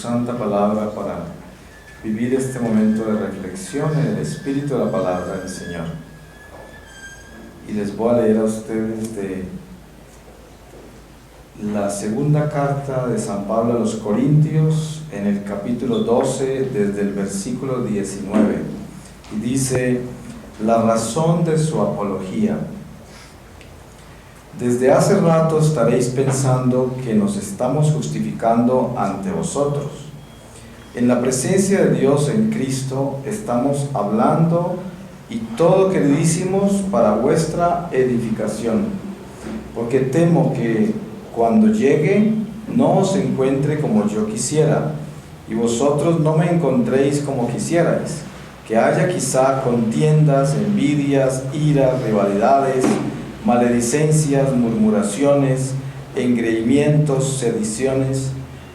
santa palabra para vivir este momento de reflexión en el espíritu de la palabra del Señor. Y les voy a leer a ustedes de la segunda carta de San Pablo a los Corintios, en el capítulo 12, desde el versículo 19. Y dice: la razón de su apología. Desde hace rato estaréis pensando que nos estamos justificando ante vosotros. En la presencia de Dios en Cristo estamos hablando, y todo queridísimos para vuestra edificación, porque temo que cuando llegue no os encuentre como yo quisiera, y vosotros no me encontréis como quisierais, que haya quizá contiendas, envidias, iras, rivalidades, maledicencias, murmuraciones, engreimientos, sediciones,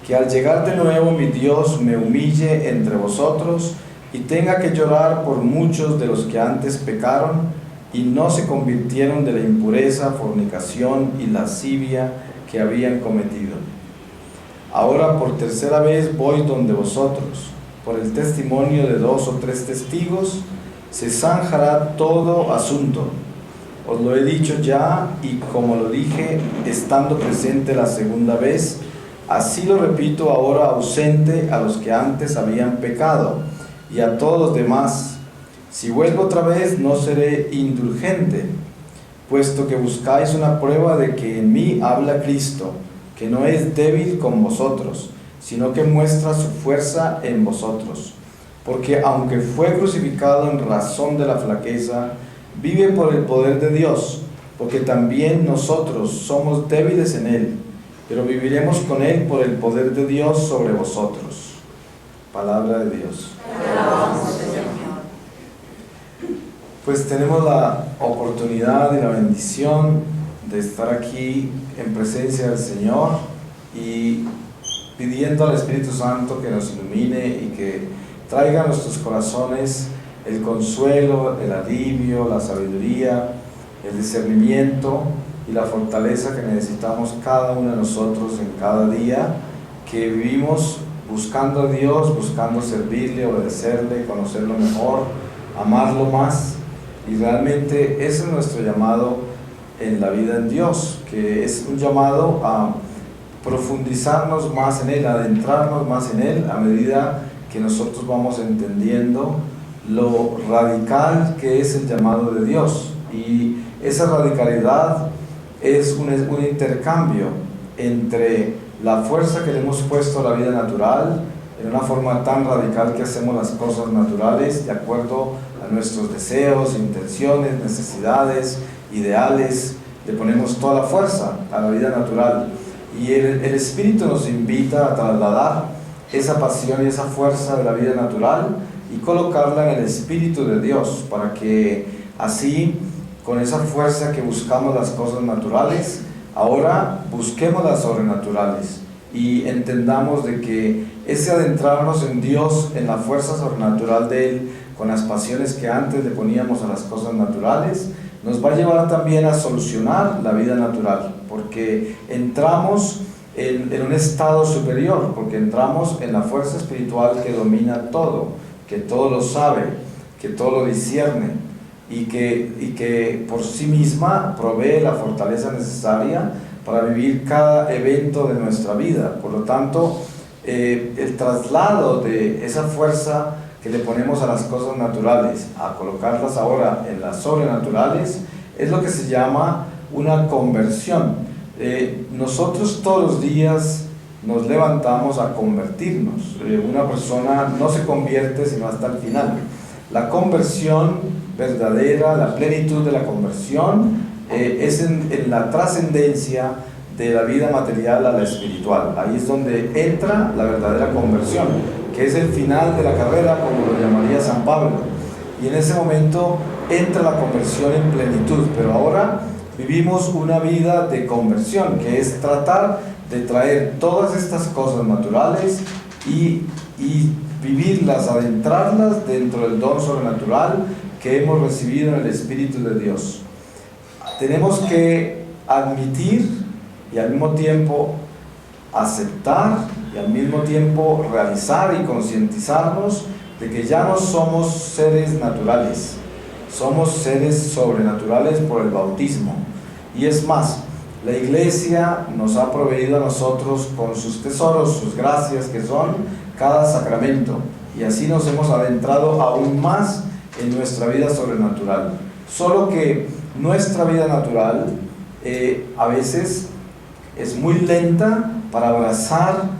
que al llegar de nuevo mi Dios me humille entre vosotros y tenga que llorar por muchos de los que antes pecaron y no se convirtieron de la impureza, fornicación y lascivia que habían cometido. Ahora por tercera vez voy donde vosotros. Por el testimonio de 2 o 3 testigos se zanjará todo asunto. Os lo he dicho ya, y como lo dije estando presente la segunda vez, así lo repito ahora ausente a los que antes habían pecado, y a todos los demás. Si vuelvo otra vez no seré indulgente, puesto que buscáis una prueba de que en mí habla Cristo, que no es débil con vosotros, sino que muestra su fuerza en vosotros. Porque aunque fue crucificado en razón de la flaqueza, vive por el poder de Dios, porque también nosotros somos débiles en Él, pero viviremos con Él por el poder de Dios sobre vosotros. Palabra de Dios. Pues tenemos la oportunidad y la bendición de estar aquí en presencia del Señor y pidiendo al Espíritu Santo que nos ilumine y que traiga a nuestros corazones el consuelo, el alivio, la sabiduría, el discernimiento y la fortaleza que necesitamos cada uno de nosotros en cada día que vivimos buscando a Dios, buscando servirle, obedecerle, conocerlo mejor, amarlo más. Y realmente ese es nuestro llamado en la vida en Dios, que es un llamado a profundizarnos más en Él, adentrarnos más en Él a medida que nosotros vamos entendiendo lo radical que es el llamado de Dios. Y esa radicalidad es un intercambio entre la fuerza que le hemos puesto a la vida natural, en una forma tan radical que hacemos las cosas naturales de acuerdo a nuestros deseos, intenciones, necesidades, ideales, le ponemos toda la fuerza a la vida natural. Y el Espíritu nos invita a trasladar esa pasión y esa fuerza de la vida natural y colocarla en el Espíritu de Dios, para que así, con esa fuerza que buscamos las cosas naturales, ahora busquemos las sobrenaturales y entendamos de que ese adentrarnos en Dios, en la fuerza sobrenatural de Él, con las pasiones que antes le poníamos a las cosas naturales, nos va a llevar también a solucionar la vida natural, porque entramos en un estado superior, porque entramos en la fuerza espiritual que domina todo, que todo lo sabe, que todo lo discierne y que por sí misma provee la fortaleza necesaria para vivir cada evento de nuestra vida. Por lo tanto, el traslado de esa fuerza que le ponemos a las cosas naturales a colocarlas ahora en las sobrenaturales es lo que se llama una conversión. Nosotros todos los días nos levantamos a convertirnos. Una persona no se convierte sino hasta el final. La conversión verdadera, la plenitud de la conversión es en la trascendencia de la vida material a la espiritual. Ahí es donde entra la verdadera conversión, que es el final de la carrera, como lo llamaría San Pablo. Y en ese momento entra la conversión en plenitud. Pero ahora vivimos una vida de conversión, que es tratar de traer todas estas cosas naturales y vivirlas, adentrarlas dentro del don sobrenatural que hemos recibido en el Espíritu de Dios. Tenemos que admitir y al mismo tiempo aceptar y al mismo tiempo realizar y concientizarnos de que ya no somos seres naturales, somos seres sobrenaturales por el bautismo. Y es más, la Iglesia nos ha proveído a nosotros con sus tesoros, sus gracias, que son cada sacramento, y así nos hemos adentrado aún más en nuestra vida sobrenatural. Solo que nuestra vida natural a veces es muy lenta para abrazar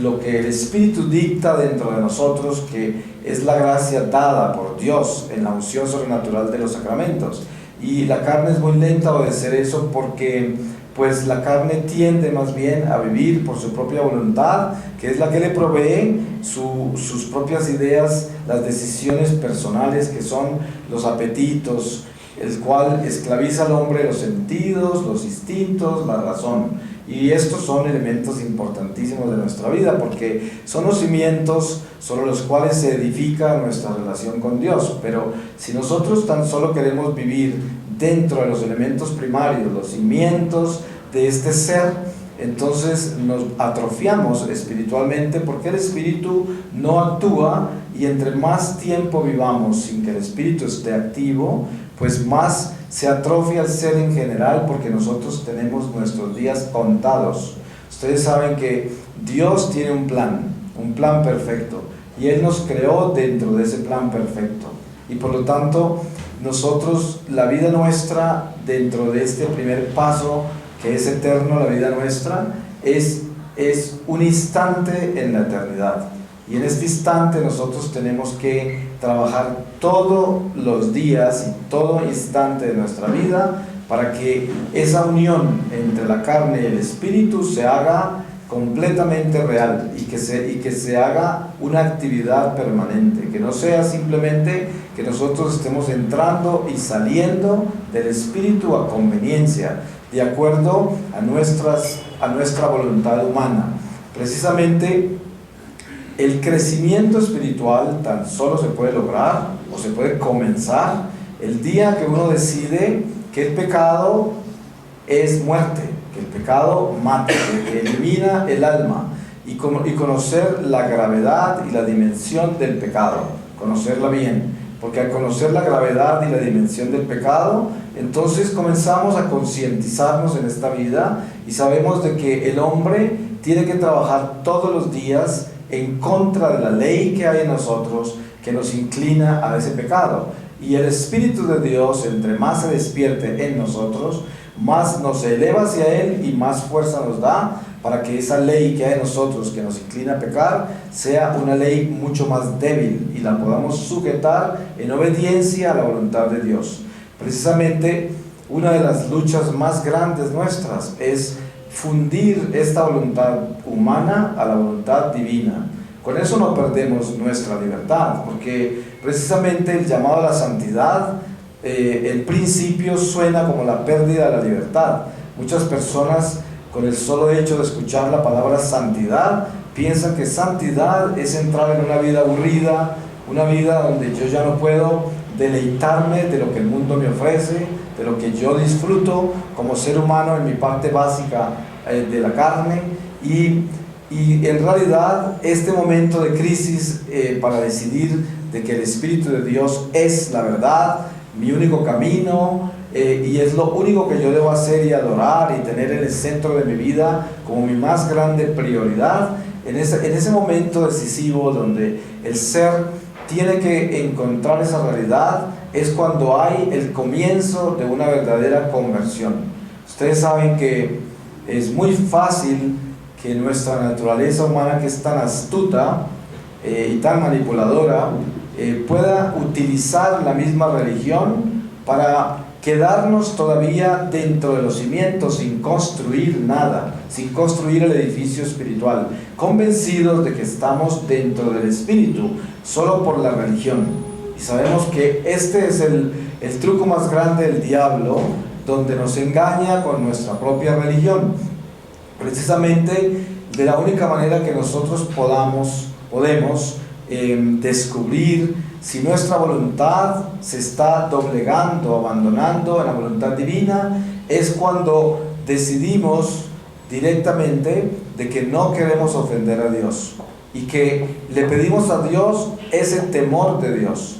lo que el Espíritu dicta dentro de nosotros, que es la gracia dada por Dios en la unción sobrenatural de los sacramentos. Y la carne es muy lenta a obedecer eso, porque pues la carne tiende más bien a vivir por su propia voluntad, que es la que le provee sus propias ideas, las decisiones personales, que son los apetitos, el cual esclaviza al hombre los sentidos, los instintos, la razón. Y estos son elementos importantísimos de nuestra vida, porque son los cimientos sobre los cuales se edifica nuestra relación con Dios. Pero si nosotros tan solo queremos vivir dentro de los elementos primarios, los cimientos de este ser, entonces nos atrofiamos espiritualmente, porque el espíritu no actúa, y entre más tiempo vivamos sin que el espíritu esté activo, pues más se atrofia el ser en general, porque nosotros tenemos nuestros días contados. Ustedes saben que Dios tiene un plan perfecto, y Él nos creó dentro de ese plan perfecto, y por lo tanto nosotros, la vida nuestra dentro de este primer paso, que es eterno, la vida nuestra es un instante en la eternidad. Y en este instante nosotros tenemos que trabajar todos los días y todo instante de nuestra vida para que esa unión entre la carne y el espíritu se haga completamente real, y que se haga una actividad permanente, que no sea simplemente que nosotros estemos entrando y saliendo del espíritu a conveniencia, de acuerdo a nuestra voluntad humana. Precisamente el crecimiento espiritual tan solo se puede lograr, o se puede comenzar, el día que uno decide que el pecado es muerte, que el pecado mata, que elimina el alma, y conocer la gravedad y la dimensión del pecado, conocerla bien, porque al conocer la gravedad y la dimensión del pecado, entonces comenzamos a concientizarnos en esta vida, y sabemos de que el hombre tiene que trabajar todos los días en contra de la ley que hay en nosotros, que nos inclina a ese pecado. Y el Espíritu de Dios, entre más se despierte en nosotros, más nos eleva hacia Él y más fuerza nos da para que esa ley que hay en nosotros, que nos inclina a pecar, sea una ley mucho más débil, y la podamos sujetar en obediencia a la voluntad de Dios. Precisamente una de las luchas más grandes nuestras es fundir esta voluntad humana a la voluntad divina. Con eso no perdemos nuestra libertad, porque precisamente el llamado a la santidad, el principio suena como la pérdida de la libertad. Muchas personas, con el solo hecho de escuchar la palabra santidad, piensan que santidad es entrar en una vida aburrida, una vida donde yo ya no puedo deleitarme de lo que el mundo me ofrece, de lo que yo disfruto como ser humano en mi parte básica de la carne, y en realidad este momento de crisis para decidir de que el Espíritu de Dios es la verdad, mi único camino, y es lo único que yo debo hacer y adorar y tener en el centro de mi vida como mi más grande prioridad, en ese momento decisivo donde el ser tiene que encontrar esa realidad, es cuando hay el comienzo de una verdadera conversión. Ustedes saben que es muy fácil que nuestra naturaleza humana, que es tan astuta y tan manipuladora, pueda utilizar la misma religión para quedarnos todavía dentro de los cimientos, sin construir nada, sin construir el edificio espiritual, convencidos de que estamos dentro del espíritu solo por la religión. Y sabemos que este es el truco más grande del diablo, donde nos engaña con nuestra propia religión. Precisamente de la única manera que nosotros podemos descubrir si nuestra voluntad se está doblegando, abandonando en la voluntad divina, es cuando decidimos directamente de que no queremos ofender a Dios y que le pedimos a Dios ese temor de Dios.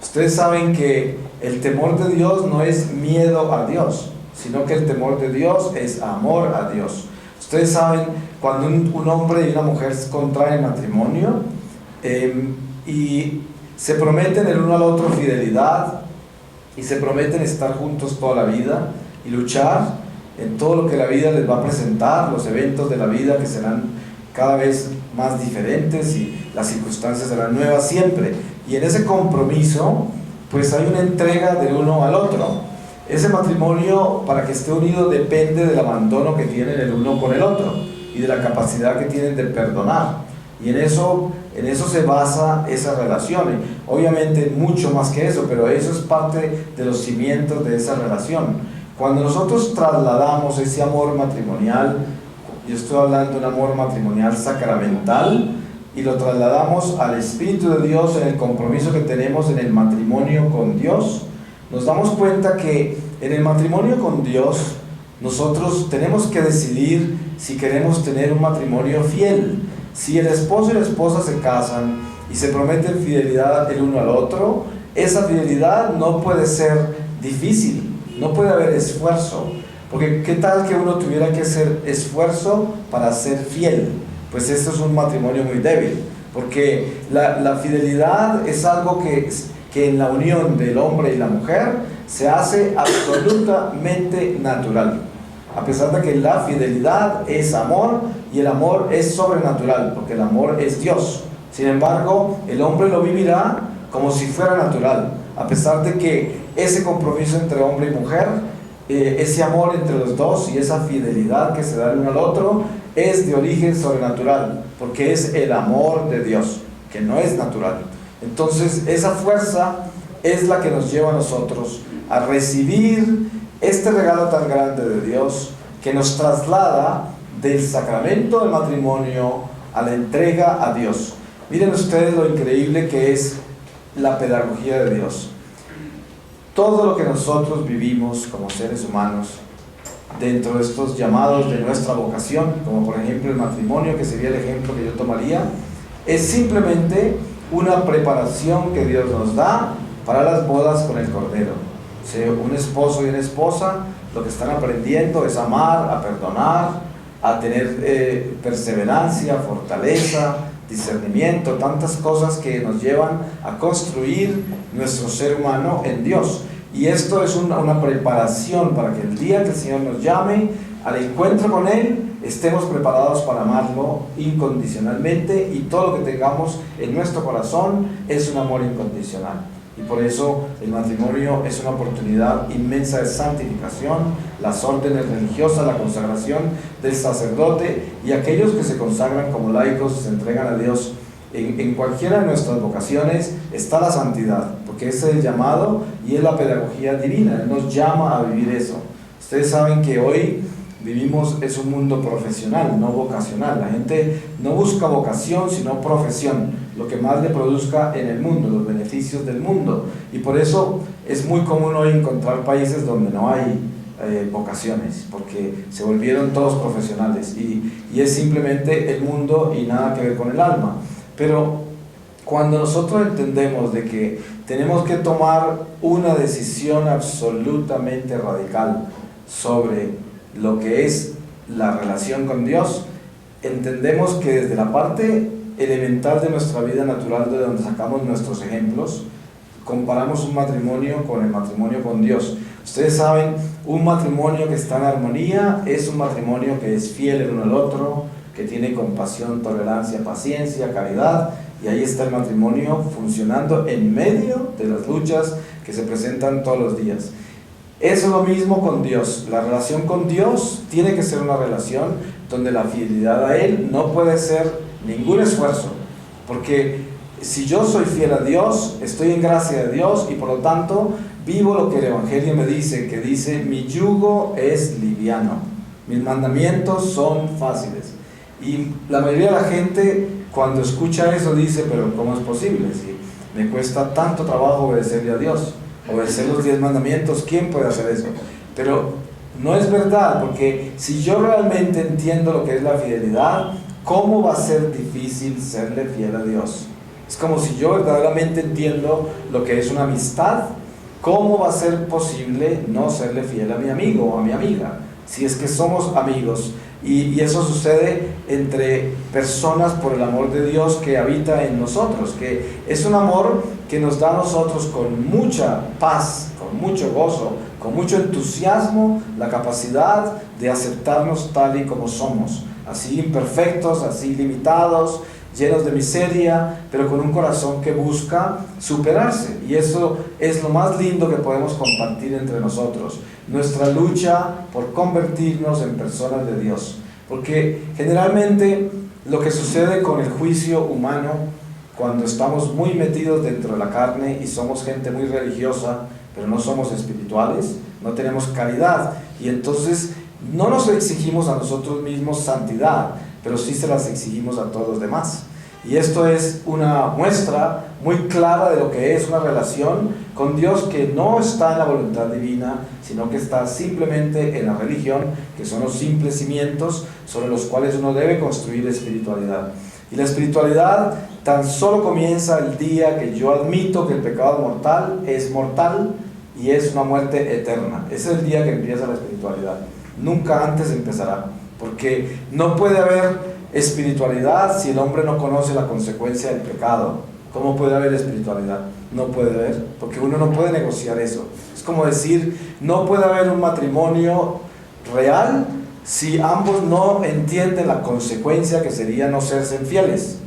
Ustedes saben que el temor de Dios no es miedo a Dios, sino que el temor de Dios es amor a Dios. Ustedes saben, cuando un hombre y una mujer contraen matrimonio y se prometen el uno al otro fidelidad y se prometen estar juntos toda la vida y luchar en todo lo que la vida les va a presentar, los eventos de la vida que serán cada vez más diferentes y las circunstancias serán nuevas siempre. Y en ese compromiso, pues hay una entrega del uno al otro. Ese matrimonio, para que esté unido, depende del abandono que tienen el uno con el otro y de la capacidad que tienen de perdonar. Y en eso se basa esa relación. Obviamente mucho más que eso, pero eso es parte de los cimientos de esa relación. Cuando nosotros trasladamos ese amor matrimonial, yo estoy hablando de un amor matrimonial sacramental, y lo trasladamos al Espíritu de Dios en el compromiso que tenemos en el matrimonio con Dios, nos damos cuenta que en el matrimonio con Dios nosotros tenemos que decidir si queremos tener un matrimonio fiel. Si el esposo y la esposa se casan y se prometen fidelidad el uno al otro, esa fidelidad no puede ser difícil, no puede haber esfuerzo, porque ¿qué tal que uno tuviera que hacer esfuerzo para ser fiel? Pues esto es un matrimonio muy débil, porque la fidelidad es algo que en la unión del hombre y la mujer se hace absolutamente natural, a pesar de que la fidelidad es amor y el amor es sobrenatural, porque el amor es Dios. Sin embargo, el hombre lo vivirá como si fuera natural, a pesar de que ese compromiso entre hombre y mujer, ese amor entre los dos y esa fidelidad que se da el uno al otro es de origen sobrenatural, porque es el amor de Dios, que no es natural. Entonces esa fuerza es la que nos lleva a nosotros a recibir este regalo tan grande de Dios, que nos traslada del sacramento del matrimonio a la entrega a Dios. Miren ustedes lo increíble que es la pedagogía de Dios. Todo lo que nosotros vivimos como seres humanos dentro de estos llamados de nuestra vocación, como por ejemplo el matrimonio, que sería el ejemplo que yo tomaría, es simplemente una preparación que Dios nos da para las bodas con el Cordero. O sea, un esposo y una esposa lo que están aprendiendo es amar, a perdonar, a tener perseverancia, fortaleza, discernimiento, tantas cosas que nos llevan a construir nuestro ser humano en Dios. Y esto es una preparación para que el día que el Señor nos llame al encuentro con Él, estemos preparados para amarlo incondicionalmente, y todo lo que tengamos en nuestro corazón es un amor incondicional. Y por eso el matrimonio es una oportunidad inmensa de santificación, las órdenes religiosas, la consagración del sacerdote y aquellos que se consagran como laicos, se entregan a Dios. En cualquiera de nuestras vocaciones está la santidad, porque ese es el llamado y es la pedagogía divina. Él nos llama a vivir eso. Ustedes saben que hoy vivimos, es un mundo profesional, no vocacional. La gente no busca vocación, sino profesión, lo que más le produzca en el mundo, los beneficios del mundo. Y por eso es muy común hoy encontrar países donde no hay vocaciones, porque se volvieron todos profesionales y es simplemente el mundo y nada que ver con el alma. Pero cuando nosotros entendemos de que tenemos que tomar una decisión absolutamente radical sobre lo que es la relación con Dios, entendemos que desde la parte elemental de nuestra vida natural, de donde sacamos nuestros ejemplos, comparamos un matrimonio con el matrimonio con Dios. Ustedes saben, un matrimonio que está en armonía es un matrimonio que es fiel el uno al otro, que tiene compasión, tolerancia, paciencia, caridad, y ahí está el matrimonio funcionando en medio de las luchas que se presentan todos los días. Eso es lo mismo con Dios. La relación con Dios tiene que ser una relación donde la fidelidad a Él no puede ser ningún esfuerzo, porque si yo soy fiel a Dios, estoy en gracia de Dios y por lo tanto vivo lo que el Evangelio me dice, que dice: mi yugo es liviano, mis mandamientos son fáciles. Y la mayoría de la gente cuando escucha eso dice: pero ¿cómo es posible? Si me cuesta tanto trabajo obedecerle a Dios, obedecer los 10 mandamientos, ¿quién puede hacer eso? Pero No es verdad, porque si yo realmente entiendo lo que es la fidelidad, ¿cómo va a ser difícil serle fiel a Dios? Es como si yo verdaderamente entiendo lo que es una amistad, ¿cómo va a ser posible no serle fiel a mi amigo o a mi amiga? Si es que somos amigos. Y eso sucede entre personas por el amor de Dios que habita en nosotros, que es un amor que nos da a nosotros con mucha paz, con mucho gozo, con mucho entusiasmo, la capacidad de aceptarnos tal y como somos, así imperfectos, así limitados, llenos de miseria, pero con un corazón que busca superarse. Y eso es lo más lindo que podemos compartir entre nosotros, nuestra lucha por convertirnos en personas de Dios. Porque generalmente lo que sucede con el juicio humano, cuando estamos muy metidos dentro de la carne y somos gente muy religiosa, pero no somos espirituales, no tenemos caridad, y entonces no nos exigimos a nosotros mismos santidad, pero sí se las exigimos a todos los demás. Y esto es una muestra muy clara de lo que es una relación con Dios que no está en la voluntad divina, sino que está simplemente en la religión, que son los simples cimientos sobre los cuales uno debe construir espiritualidad. Y la espiritualidad tan solo comienza el día que yo admito que el pecado es mortal y es una muerte eterna. Ese es el día que empieza la espiritualidad. Nunca antes empezará, porque no puede haber espiritualidad si el hombre no conoce la consecuencia del pecado. ¿Cómo puede haber espiritualidad? No puede haber, porque uno no puede negociar eso. Es como decir, no puede haber un matrimonio real si ambos no entienden la consecuencia que sería no serse infieles.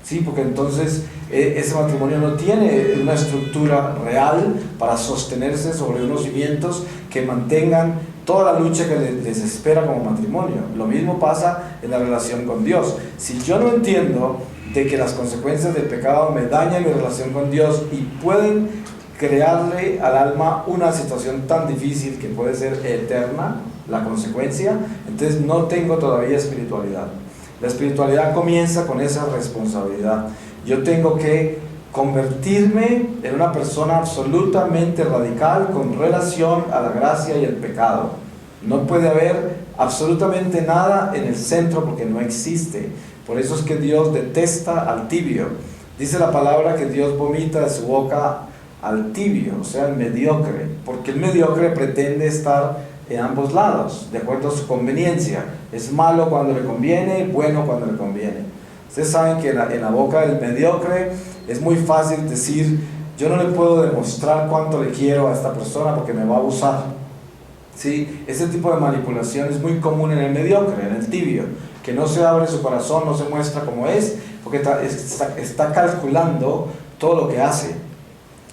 Sí, porque entonces ese matrimonio no tiene una estructura real para sostenerse sobre unos cimientos que mantengan toda la lucha que les espera como matrimonio. Lo mismo pasa en la relación con Dios. Si yo no entiendo de que las consecuencias del pecado me dañan mi relación con Dios y pueden crearle al alma una situación tan difícil que puede ser eterna, la consecuencia, entonces no tengo todavía espiritualidad. La espiritualidad comienza con esa responsabilidad. Yo tengo que convertirme en una persona absolutamente radical con relación a la gracia y el pecado. No puede haber absolutamente nada en el centro porque no existe. Por eso es que Dios detesta al tibio. Dice la palabra que Dios vomita de su boca al tibio, o sea, al mediocre, porque el mediocre pretende estar en ambos lados, de acuerdo a su conveniencia. Es malo cuando le conviene, bueno cuando le conviene. Ustedes saben que en la boca del mediocre es muy fácil decir, yo no le puedo demostrar cuánto le quiero a esta persona porque me va a abusar. ¿Sí? Ese tipo de manipulación es muy común en el mediocre, en el tibio, que no se abre su corazón, no se muestra como es, porque está calculando todo lo que hace.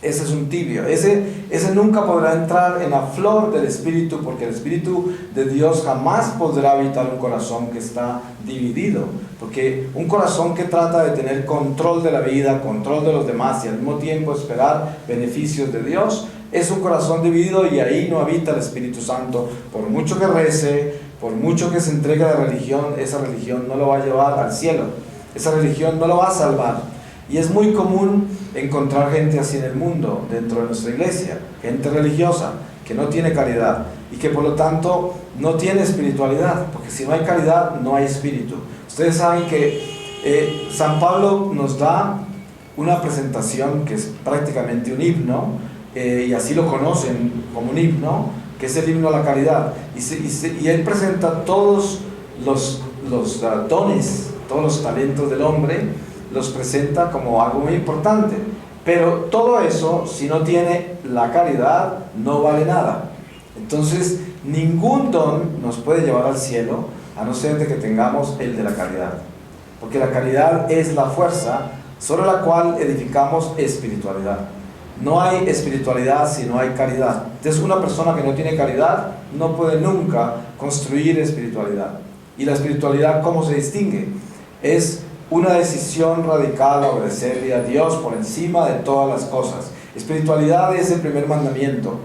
Ese es un tibio. Ese nunca podrá entrar en la flor del Espíritu, porque el Espíritu de Dios jamás podrá habitar un corazón que está dividido. Porque un corazón que trata de tener control de la vida, control de los demás y al mismo tiempo esperar beneficios de Dios, es un corazón dividido y ahí no habita el Espíritu Santo. Por mucho que rece, por mucho que se entregue a la religión, esa religión no lo va a llevar al cielo. Esa religión no lo va a salvar. Y es muy común encontrar gente así en el mundo, dentro de nuestra iglesia, gente religiosa, que no tiene caridad y que por lo tanto no tiene espiritualidad, porque si no hay caridad, no hay espíritu. Ustedes saben que San Pablo nos da una presentación que es prácticamente un himno, y así lo conocen como un himno, que es el himno a la caridad. Y él presenta todos los dones, todos los talentos del hombre, los presenta como algo muy importante, pero todo eso, si no tiene la caridad, no vale nada. Entonces ningún don nos puede llevar al cielo a no ser de que tengamos el de la caridad, porque la caridad es la fuerza sobre la cual edificamos espiritualidad. No hay espiritualidad si no hay caridad. Entonces una persona que no tiene caridad no puede nunca construir espiritualidad. Y la espiritualidad, ¿cómo se distingue? Es una decisión radical a obedecerle a Dios por encima de todas las cosas. Espiritualidad es el primer mandamiento.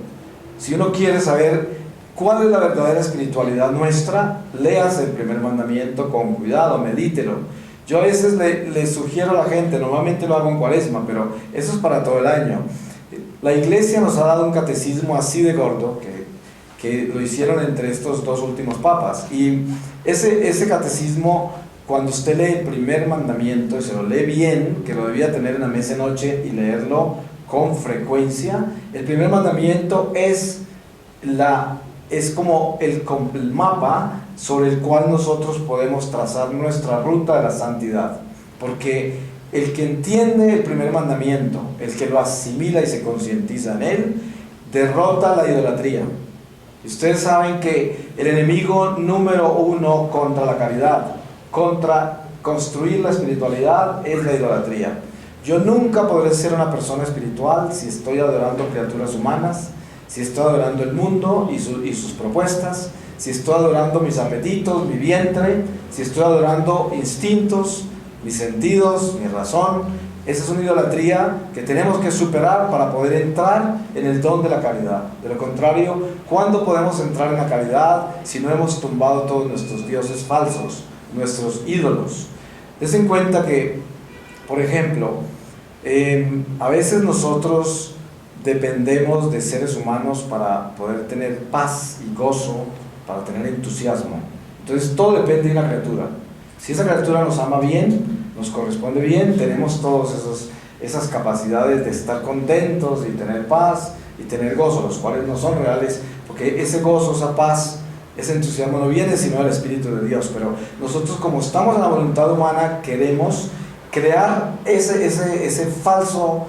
Si uno quiere saber cuál es la verdadera espiritualidad nuestra, léase el primer mandamiento con cuidado, medítelo. Yo a veces le sugiero a la gente, normalmente lo hago en Cuaresma, pero eso es para todo el año. La iglesia nos ha dado un catecismo así de gordo, que lo hicieron entre estos dos últimos papas. Y ese catecismo, cuando usted lee el primer mandamiento y se lo lee bien, que lo debía tener en la mesa de noche y leerlo con frecuencia, el primer mandamiento es como el mapa sobre el cual nosotros podemos trazar nuestra ruta de la santidad. Porque el que entiende el primer mandamiento, el que lo asimila y se concientiza en él, derrota la idolatría. Y ustedes saben que el enemigo número uno contra la caridad, contra construir la espiritualidad, es la idolatría. Yo nunca podré ser una persona espiritual si estoy adorando criaturas humanas, si estoy adorando el mundo y sus propuestas, si estoy adorando mis apetitos, mi vientre, si estoy adorando instintos, mis sentidos, mi razón. Esa es una idolatría que tenemos que superar para poder entrar en el don de la caridad. De lo contrario, ¿cuándo podemos entrar en la caridad si no hemos tumbado todos nuestros dioses falsos, nuestros ídolos? Desen en cuenta que, por ejemplo, a veces nosotros dependemos de seres humanos para poder tener paz y gozo, para tener entusiasmo. Entonces todo depende de una criatura. Si esa criatura nos ama bien, nos corresponde bien, tenemos todas esas capacidades de estar contentos y tener paz y tener gozo, los cuales no son reales, porque ese gozo, esa paz, ese entusiasmo no viene sino del Espíritu de Dios. Pero nosotros, como estamos en la voluntad humana, queremos crear ese falso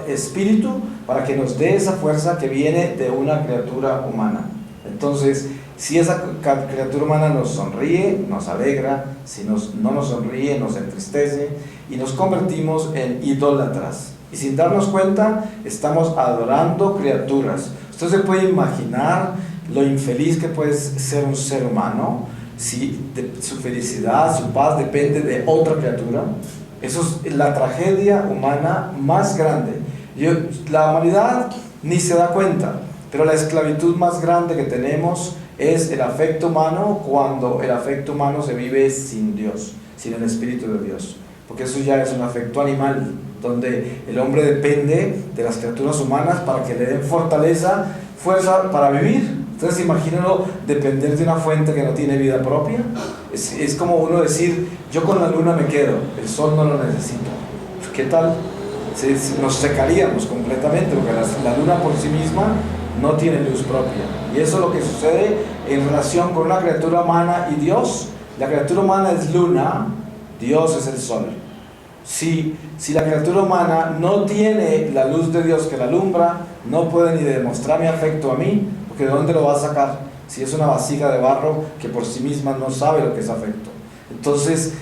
espíritu para que nos dé esa fuerza que viene de una criatura humana. Entonces, si esa criatura humana nos sonríe, nos alegra; si no nos sonríe, nos entristece, y nos convertimos en idólatras. Y sin darnos cuenta, estamos adorando criaturas. Usted se puede imaginar lo infeliz que puede ser un ser humano si su felicidad, su paz depende de otra criatura. Eso es la tragedia humana más grande. La humanidad ni se da cuenta, pero la esclavitud más grande que tenemos es el afecto humano, cuando el afecto humano se vive sin Dios, sin el Espíritu de Dios. Porque eso ya es un afecto animal, donde el hombre depende de las criaturas humanas para que le den fuerza para vivir. Entonces imagínenlo depender de una fuente que no tiene vida propia. Es como uno decir: yo con la luna me quedo, el sol no lo necesito. ¿Qué tal? Nos secaríamos completamente, porque la luna por sí misma no tiene luz propia. Y eso es lo que sucede en relación con una criatura humana y Dios. La criatura humana es luna, Dios es el sol. Si la criatura humana no tiene la luz de Dios que la alumbra, no puede ni demostrar mi afecto a mí, porque ¿de dónde lo va a sacar? Si es una vasija de barro que por sí misma no sabe lo que es afecto. Entonces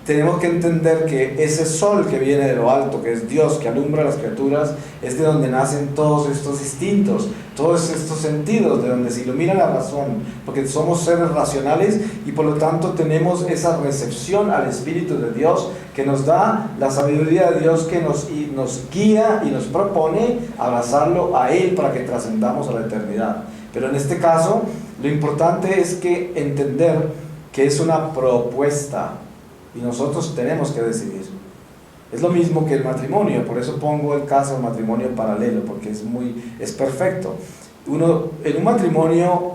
tenemos que entender que ese sol que viene de lo alto, que es Dios, que alumbra a las criaturas, es de donde nacen todos estos instintos, todos estos sentidos, de donde se ilumina la razón, porque somos seres racionales y por lo tanto tenemos esa recepción al Espíritu de Dios, que nos da la sabiduría de Dios, que nos guía y nos propone abrazarlo a Él para que trascendamos a la eternidad. Pero en este caso, lo importante es que entender que es una propuesta, y nosotros tenemos que decidir. Es lo mismo que el matrimonio, por eso pongo el caso del matrimonio paralelo, porque es perfecto. En un matrimonio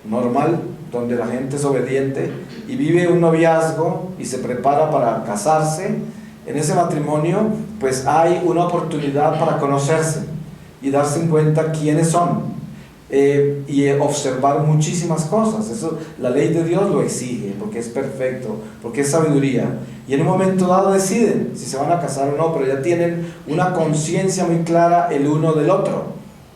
normal, donde la gente es obediente y vive un noviazgo y se prepara para casarse, en ese matrimonio pues hay una oportunidad para conocerse y darse en cuenta quiénes son. Y observar muchísimas cosas. Eso la ley de Dios lo exige, porque es perfecto, porque es sabiduría, y en un momento dado deciden si se van a casar o no, pero ya tienen una conciencia muy clara el uno del otro.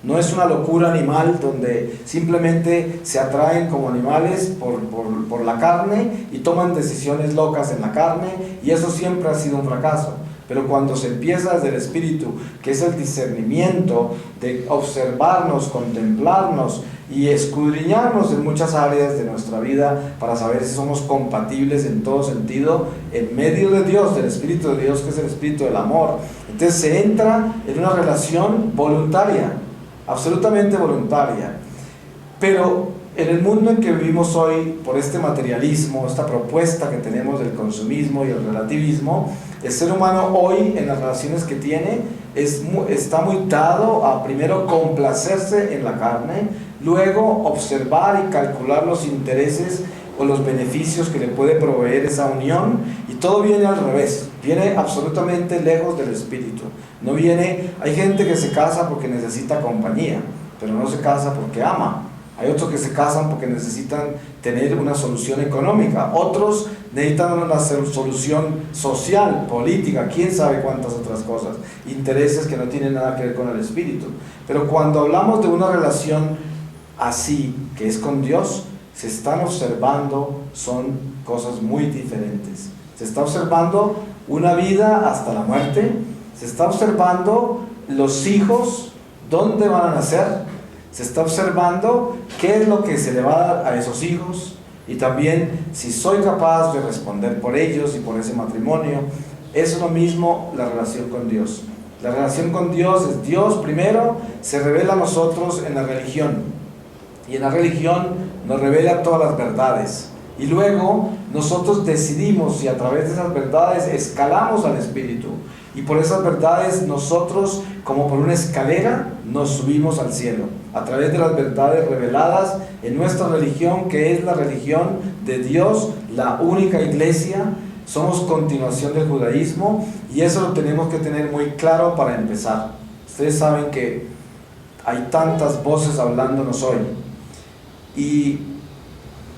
No es una locura animal donde simplemente se atraen como animales por la carne y toman decisiones locas en la carne, y eso siempre ha sido un fracaso. Pero cuando se empieza desde el Espíritu, que es el discernimiento de observarnos, contemplarnos y escudriñarnos en muchas áreas de nuestra vida para saber si somos compatibles en todo sentido, en medio de Dios, del Espíritu de Dios, que es el Espíritu del amor, entonces se entra en una relación voluntaria, absolutamente voluntaria. Pero en el mundo en que vivimos hoy, por este materialismo, esta propuesta que tenemos del consumismo y el relativismo, el ser humano hoy, en las relaciones que tiene, está muy dado a primero complacerse en la carne, luego observar y calcular los intereses o los beneficios que le puede proveer esa unión, y todo viene al revés, viene absolutamente lejos del espíritu. No viene, hay gente que se casa porque necesita compañía, pero no se casa porque ama. Hay otros que se casan porque necesitan tener una solución económica, otros necesitan una solución social, política, quién sabe cuántas otras cosas, intereses que no tienen nada que ver con el espíritu. Pero cuando hablamos de una relación así, que es con Dios, se están observando, son cosas muy diferentes. Se está observando una vida hasta la muerte, se está observando los hijos, dónde van a nacer, se está observando qué es lo que se le va a dar a esos hijos, y también si soy capaz de responder por ellos y por ese matrimonio. Es lo mismo la relación con Dios. La relación con Dios es Dios primero se revela a nosotros en la religión, y en la religión nos revela todas las verdades, y luego nosotros decidimos si a través de esas verdades escalamos al Espíritu, y por esas verdades nosotros, como por una escalera, nos subimos al cielo, a través de las verdades reveladas en nuestra religión, que es la religión de Dios, la única iglesia. Somos continuación del judaísmo, y eso lo tenemos que tener muy claro para empezar. Ustedes saben que hay tantas voces hablándonos hoy, y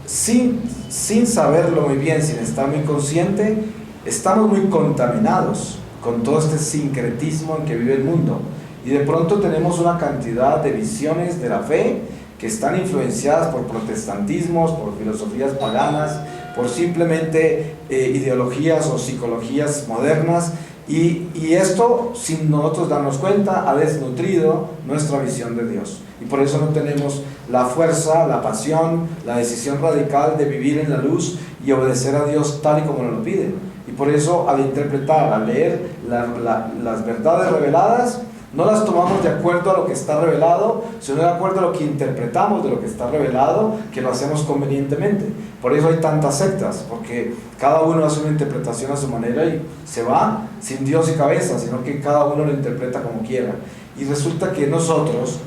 sin saberlo muy bien, sin estar muy consciente, estamos muy contaminados con todo este sincretismo en que vive el mundo, y de pronto tenemos una cantidad de visiones de la fe que están influenciadas por protestantismos, por filosofías paganas, por simplemente ideologías o psicologías modernas, y esto, sin nosotros darnos cuenta, ha desnutrido nuestra visión de Dios, y por eso no tenemos la fuerza, la pasión, la decisión radical de vivir en la luz y obedecer a Dios tal y como nos lo pide. Y por eso, al interpretar, al leer las verdades reveladas, no las tomamos de acuerdo a lo que está revelado, sino de acuerdo a lo que interpretamos de lo que está revelado, que lo hacemos convenientemente. Por eso hay tantas sectas, porque cada uno hace una interpretación a su manera y se va sin Dios y cabeza, sino que cada uno lo interpreta como quiera. Y resulta que nosotros,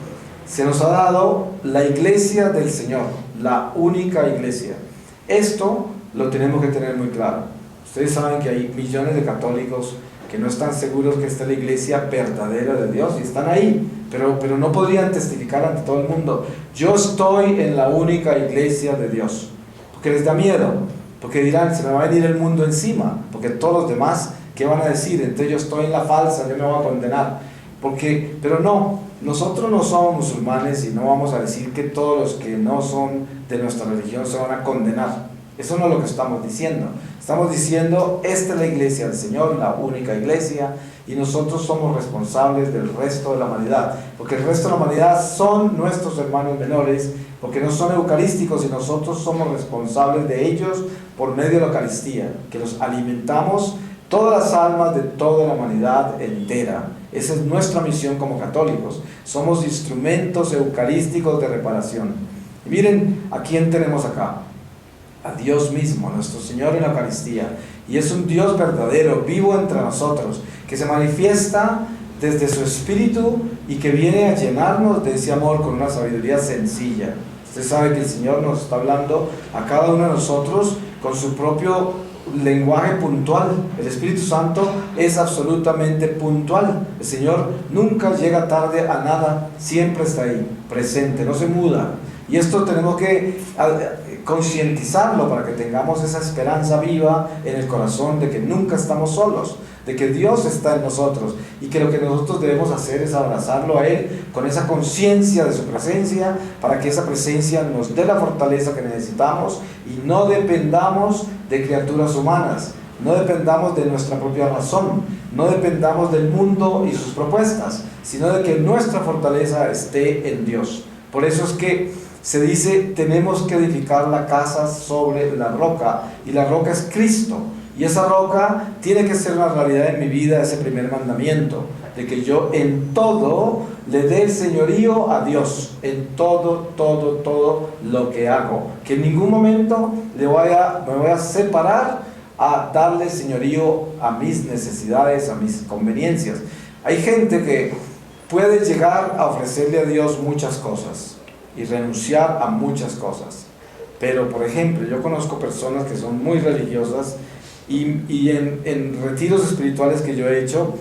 se nos ha dado la iglesia del Señor, la única iglesia. Esto lo tenemos que tener muy claro. Ustedes saben que hay millones de católicos que no están seguros que esta es la iglesia verdadera de Dios, y están ahí, pero no podrían testificar ante todo el mundo: yo estoy en la única iglesia de Dios, porque les da miedo, porque dirán, se me va a venir el mundo encima, porque todos los demás, ¿qué van a decir? Entonces yo estoy en la falsa, yo me voy a condenar. Pero no, nosotros no somos musulmanes, y no vamos a decir que todos los que no son de nuestra religión se van a condenar. Eso no es lo que estamos diciendo. Estamos diciendo, esta es la iglesia del Señor, la única iglesia, y nosotros somos responsables del resto de la humanidad, porque el resto de la humanidad son nuestros hermanos menores, porque no son eucarísticos, y nosotros somos responsables de ellos por medio de la Eucaristía, que los alimentamos todas las almas de toda la humanidad entera. Esa es nuestra misión como católicos. Somos instrumentos eucarísticos de reparación. Y miren a quién tenemos acá: a Dios mismo, nuestro Señor en la Eucaristía. Y es un Dios verdadero, vivo entre nosotros, que se manifiesta desde su Espíritu y que viene a llenarnos de ese amor con una sabiduría sencilla. Usted sabe que el Señor nos está hablando a cada uno de nosotros con su propio lenguaje puntual. El Espíritu Santo es absolutamente puntual. El Señor nunca llega tarde a nada, siempre está ahí, presente, no se muda. Y esto tenemos que concientizarlo para que tengamos esa esperanza viva en el corazón de que nunca estamos solos, de que Dios está en nosotros, y que lo que nosotros debemos hacer es abrazarlo a Él con esa conciencia de su presencia, para que esa presencia nos dé la fortaleza que necesitamos y no dependamos de criaturas humanas, no dependamos de nuestra propia razón, no dependamos del mundo y sus propuestas, sino de que nuestra fortaleza esté en Dios. Por eso es que se dice, tenemos que edificar la casa sobre la roca, y la roca es Cristo, y esa roca tiene que ser una realidad en mi vida, ese primer mandamiento, de que yo en todo le dé el señorío a Dios, en todo lo que hago, que en ningún momento me voy a separar a darle señorío a mis necesidades, a mis conveniencias. Hay gente que puede llegar a ofrecerle a Dios muchas cosas y renunciar a muchas cosas. Pero, por ejemplo, yo conozco personas que son muy religiosas y en retiros espirituales que yo he hecho,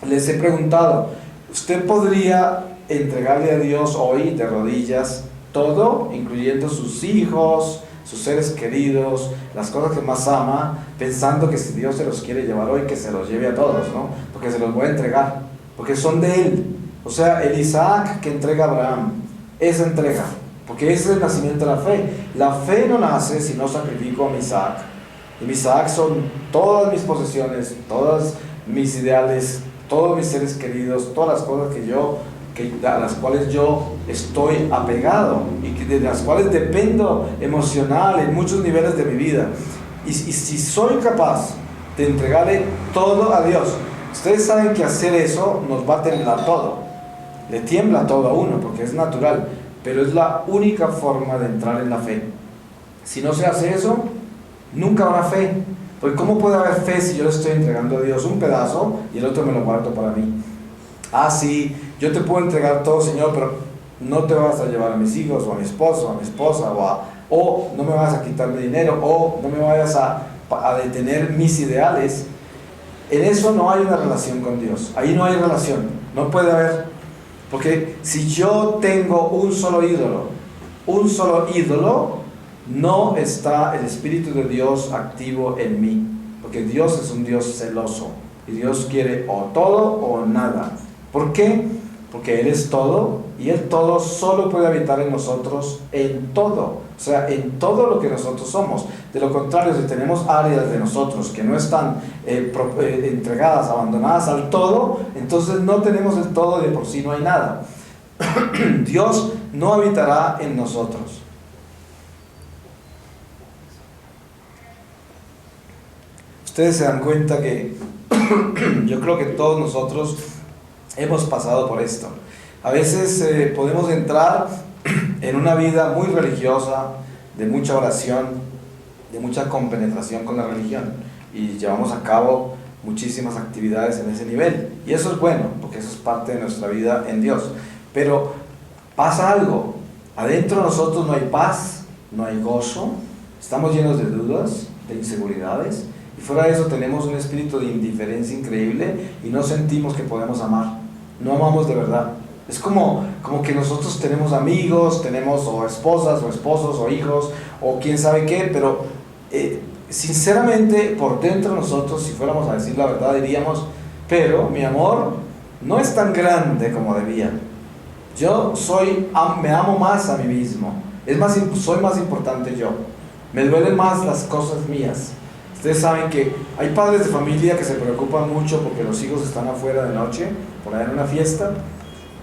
les he preguntado, ¿usted podría entregarle a Dios hoy de rodillas todo, incluyendo sus hijos, sus seres queridos, las cosas que más ama, pensando que si Dios se los quiere llevar hoy, que se los lleve a todos, ¿no? Porque se los voy a entregar, porque son de Él. O sea, el Isaac que entrega a Abraham, esa entrega, porque ese es el nacimiento de la fe. La fe no nace si no sacrifico a mi Isaac. Y mi Isaac son todas mis posesiones, todos mis ideales, todos mis seres queridos, todas las cosas a las cuales yo estoy apegado y de las cuales dependo emocional en muchos niveles de mi vida. Y si soy capaz de entregarle todo a Dios, ustedes saben que hacer eso nos va a temblar todo. Le tiembla todo a uno porque es natural, pero es la única forma de entrar en la fe. Si no se hace eso, nunca habrá fe. Porque ¿cómo puede haber fe si yo le estoy entregando a Dios un pedazo y el otro me lo guardo para mí? Ah, sí, yo te puedo entregar todo, Señor, pero no te vas a llevar a mis hijos, o a mi esposo, o a mi esposa, o no me vas a quitar mi dinero, o no me vayas a detener mis ideales. En eso no hay una relación con Dios. Ahí no hay relación, no puede haber. Porque si yo tengo un solo ídolo, no está el Espíritu de Dios activo en mí. Porque Dios es un Dios celoso. Y Dios quiere o todo o nada. ¿Por qué? Porque Él es todo, y el todo solo puede habitar en nosotros en todo. O sea, en todo lo que nosotros somos. De lo contrario, si tenemos áreas de nosotros que no están entregadas, abandonadas al todo, entonces no tenemos el todo, de por sí no hay nada. Dios no habitará en nosotros. Ustedes se dan cuenta que yo creo que todos nosotros hemos pasado por esto. A veces podemos entrar en una vida muy religiosa, de mucha oración, de mucha compenetración con la religión, y llevamos a cabo muchísimas actividades en ese nivel, y eso es bueno, porque eso es parte de nuestra vida en Dios. Pero pasa algo, adentro de nosotros no hay paz, no hay gozo, estamos llenos de dudas, de inseguridades, y fuera de eso tenemos un espíritu de indiferencia increíble y no sentimos que podemos amar, no amamos de verdad. Es como que nosotros tenemos amigos, tenemos o esposas o esposos o hijos o quién sabe qué, pero sinceramente por dentro de nosotros, si fuéramos a decir la verdad, diríamos, pero mi amor no es tan grande como debía. Me amo más a mí mismo, soy más importante yo, me duelen más las cosas mías. Ustedes saben que hay padres de familia que se preocupan mucho porque los hijos están afuera de noche, por ahí en una fiesta,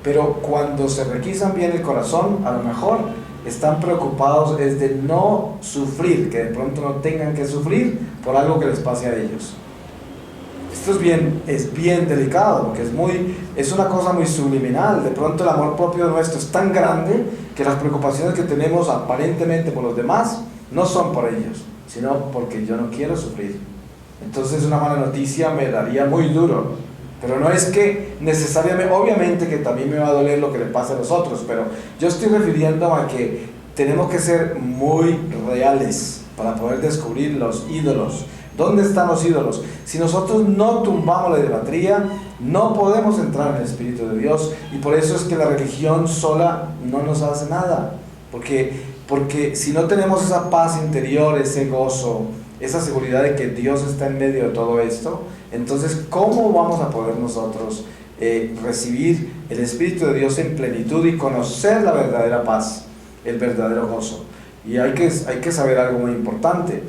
pero cuando se requisan bien el corazón, a lo mejor están preocupados es de no sufrir, que de pronto no tengan que sufrir por algo que les pase a ellos. Esto es bien delicado, porque es una cosa muy subliminal. De pronto el amor propio nuestro es tan grande que las preocupaciones que tenemos aparentemente por los demás no son por ellos, sino porque yo no quiero sufrir. Entonces una mala noticia me daría muy duro, pero no es que necesariamente, obviamente que también me va a doler lo que le pasa a los otros, pero yo estoy refiriendo a que tenemos que ser muy reales para poder descubrir los ídolos. ¿Dónde están los ídolos? Si nosotros no tumbamos la idolatría, no podemos entrar en el Espíritu de Dios, y por eso es que la religión sola no nos hace nada, porque si no tenemos esa paz interior, ese gozo, esa seguridad de que Dios está en medio de todo esto, entonces ¿cómo vamos a poder nosotros recibir el Espíritu de Dios en plenitud y conocer la verdadera paz, el verdadero gozo? Y hay que saber algo muy importante.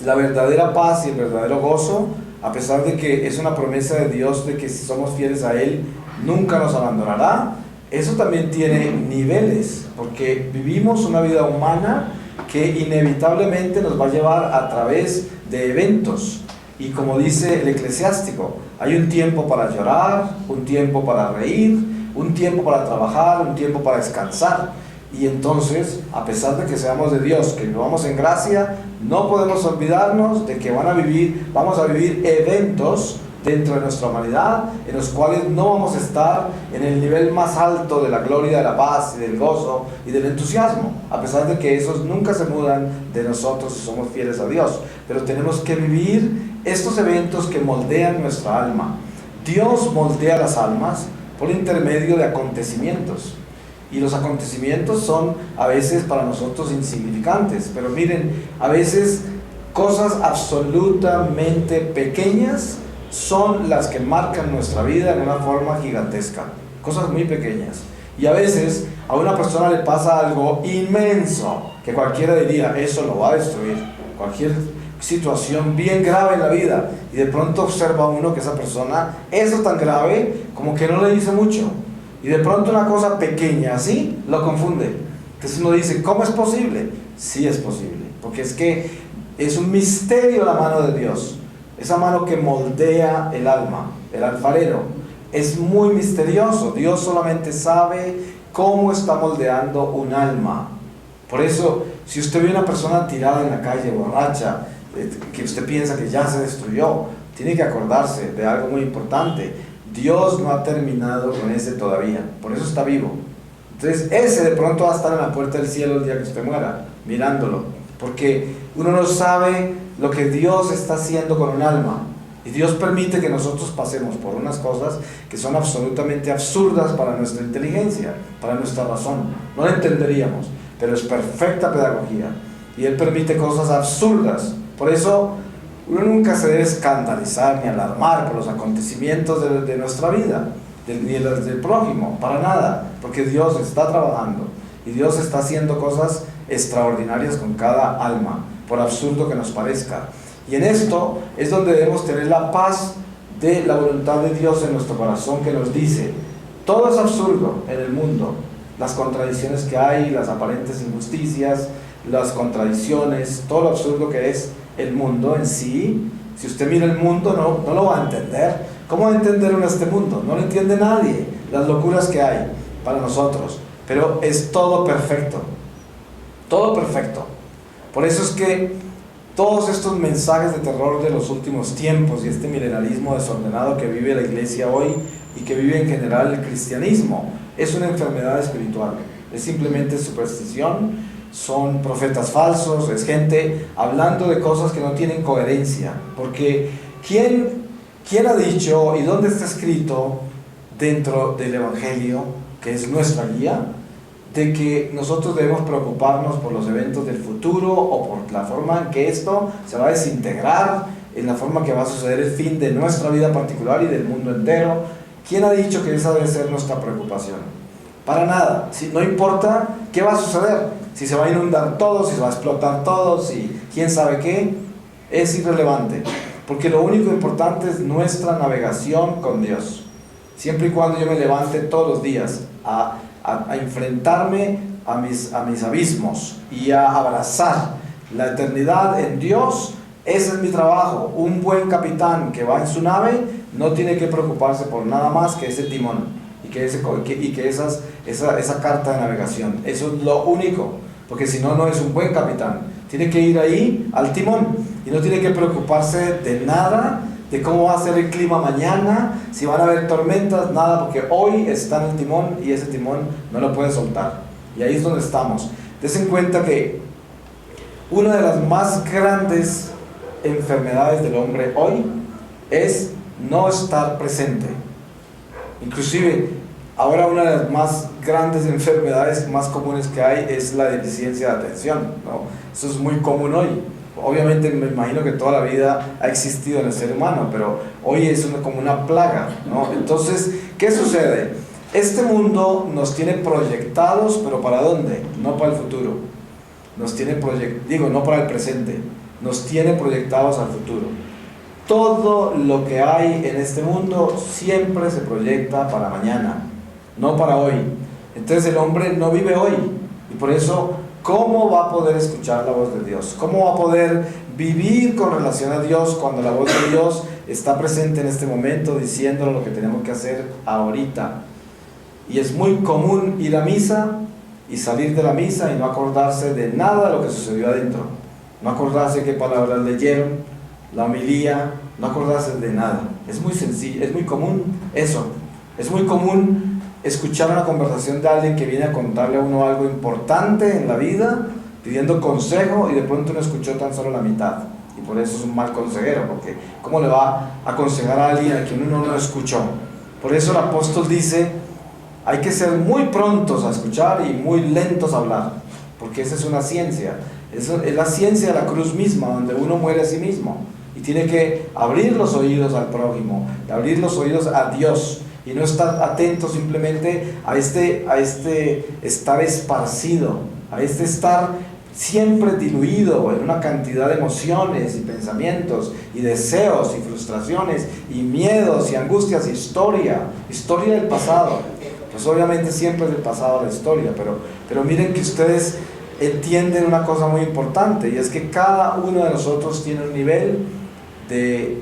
La verdadera paz y el verdadero gozo, a pesar de que es una promesa de Dios de que si somos fieles a Él nunca nos abandonará, eso también tiene niveles, porque vivimos una vida humana que inevitablemente nos va a llevar a través de eventos. Y como dice el Eclesiástico, hay un tiempo para llorar, un tiempo para reír, un tiempo para trabajar, un tiempo para descansar. Y entonces, a pesar de que seamos de Dios, que vivamos en gracia, no podemos olvidarnos de que vamos a vivir eventos dentro de nuestra humanidad, en los cuales no vamos a estar en el nivel más alto de la gloria, de la paz y del gozo y del entusiasmo, a pesar de que esos nunca se mudan de nosotros si somos fieles a Dios. Pero tenemos que vivir estos eventos que moldean nuestra alma. Dios moldea las almas por intermedio de acontecimientos. Y los acontecimientos son a veces para nosotros insignificantes, pero miren, a veces cosas absolutamente pequeñas son las que marcan nuestra vida en una forma gigantesca, cosas muy pequeñas. Y a veces a una persona le pasa algo inmenso, que cualquiera diría, eso lo va a destruir, cualquier situación bien grave en la vida, y de pronto observa uno que esa persona, eso tan grave, como que no le dice mucho, y de pronto una cosa pequeña así, lo confunde. Entonces uno dice, ¿cómo es posible? Sí es posible, porque es que es un misterio la mano de Dios. Esa mano que moldea el alma, el alfarero, es muy misterioso. Dios solamente sabe cómo está moldeando un alma. Por eso, si usted ve una persona tirada en la calle, borracha, que usted piensa que ya se destruyó, tiene que acordarse de algo muy importante. Dios no ha terminado con ese todavía, por eso está vivo. Entonces ese de pronto va a estar en la puerta del cielo el día que usted muera, mirándolo, porque uno no sabe lo que Dios está haciendo con un alma, y Dios permite que nosotros pasemos por unas cosas que son absolutamente absurdas para nuestra inteligencia, para nuestra razón. No lo entenderíamos, pero es perfecta pedagogía, y Él permite cosas absurdas. Por eso uno nunca se debe escandalizar ni alarmar por los acontecimientos de nuestra vida, ni del prójimo, para nada, porque Dios está trabajando y Dios está haciendo cosas extraordinarias con cada alma, por absurdo que nos parezca. Y en esto es donde debemos tener la paz de la voluntad de Dios en nuestro corazón, que nos dice, todo es absurdo en el mundo, las contradicciones que hay, las aparentes injusticias, las contradicciones, todo lo absurdo que es el mundo en sí. Si usted mira el mundo, no lo va a entender. ¿Cómo va a entender uno este mundo? No lo entiende nadie, las locuras que hay para nosotros, pero es todo perfecto, todo perfecto. Por eso es que todos estos mensajes de terror de los últimos tiempos y este milenarismo desordenado que vive la iglesia hoy y que vive en general el cristianismo, es una enfermedad espiritual, es simplemente superstición. Son profetas falsos, es gente hablando de cosas que no tienen coherencia, porque ¿quién ha dicho y dónde está escrito dentro del Evangelio, que es nuestra guía, de que nosotros debemos preocuparnos por los eventos del futuro o por la forma en que esto se va a desintegrar, en la forma que va a suceder el fin de nuestra vida particular y del mundo entero? ¿Quién ha dicho que esa debe ser nuestra preocupación? Para nada. No importa qué va a suceder, si se va a inundar todo, si se va a explotar todo, si quién sabe qué, es irrelevante, porque lo único importante es nuestra navegación con Dios. Siempre y cuando yo me levante todos los días a enfrentarme a mis abismos y a abrazar la eternidad en Dios, ese es mi trabajo. Un buen capitán que va en su nave no tiene que preocuparse por nada más que ese timón y que esa carta de navegación. Eso es lo único, porque si no, no es un buen capitán. Tiene que ir ahí al timón y no tiene que preocuparse de nada, de cómo va a ser el clima mañana, si van a haber tormentas, nada, porque hoy está en el timón y ese timón no lo puede soltar. Y ahí es donde estamos. Desen cuenta que una de las más grandes enfermedades del hombre hoy es no estar presente. Inclusive ahora una de las más grandes enfermedades más comunes que hay es la deficiencia de atención, ¿no? Eso es muy común hoy. Obviamente me imagino que toda la vida ha existido en el ser humano, pero hoy es como una plaga, ¿no? Entonces, ¿qué sucede? Este mundo nos tiene proyectados, pero ¿para dónde? No para el futuro. Nos tiene no para el presente, nos tiene proyectados al futuro. Todo lo que hay en este mundo siempre se proyecta para mañana, no para hoy. Entonces el hombre no vive hoy, y por eso, ¿cómo va a poder escuchar la voz de Dios? ¿Cómo va a poder vivir con relación a Dios cuando la voz de Dios está presente en este momento, diciéndole lo que tenemos que hacer ahorita? Y es muy común ir a misa y salir de la misa y no acordarse de nada de lo que sucedió adentro, no acordarse qué palabras leyeron, la homilía, no acordarse de nada. Es muy sencillo, es muy común eso. Es muy común escuchar una conversación de alguien que viene a contarle a uno algo importante en la vida, pidiendo consejo, y de pronto uno escuchó tan solo la mitad. Y por eso es un mal consejero, porque ¿cómo le va a aconsejar a alguien a quien uno no escuchó? Por eso el apóstol dice, hay que ser muy prontos a escuchar y muy lentos a hablar, porque esa es una ciencia. Es la ciencia de la cruz misma, donde uno muere a sí mismo y tiene que abrir los oídos al prójimo, abrir los oídos a Dios, y no estar atento simplemente a este estar esparcido, a este estar siempre diluido en una cantidad de emociones y pensamientos y deseos y frustraciones y miedos y angustias, historia del pasado. Pues obviamente siempre es del pasado la historia, pero miren que ustedes entienden una cosa muy importante, y es que cada uno de nosotros tiene un nivel de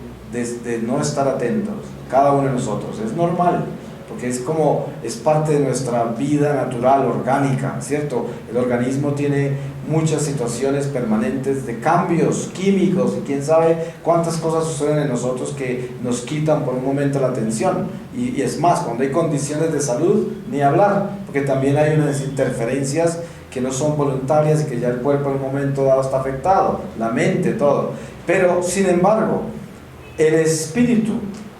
no estar atentos. Cada uno de nosotros, es normal, porque es parte de nuestra vida natural, orgánica, ¿cierto? El organismo tiene muchas situaciones permanentes de cambios químicos, y quién sabe cuántas cosas suceden en nosotros que nos quitan por un momento la atención, y es más, cuando hay condiciones de salud, ni hablar, porque también hay unas interferencias que no son voluntarias y que ya el cuerpo en un momento dado está afectado, la mente, todo. Pero, sin embargo, el espíritu,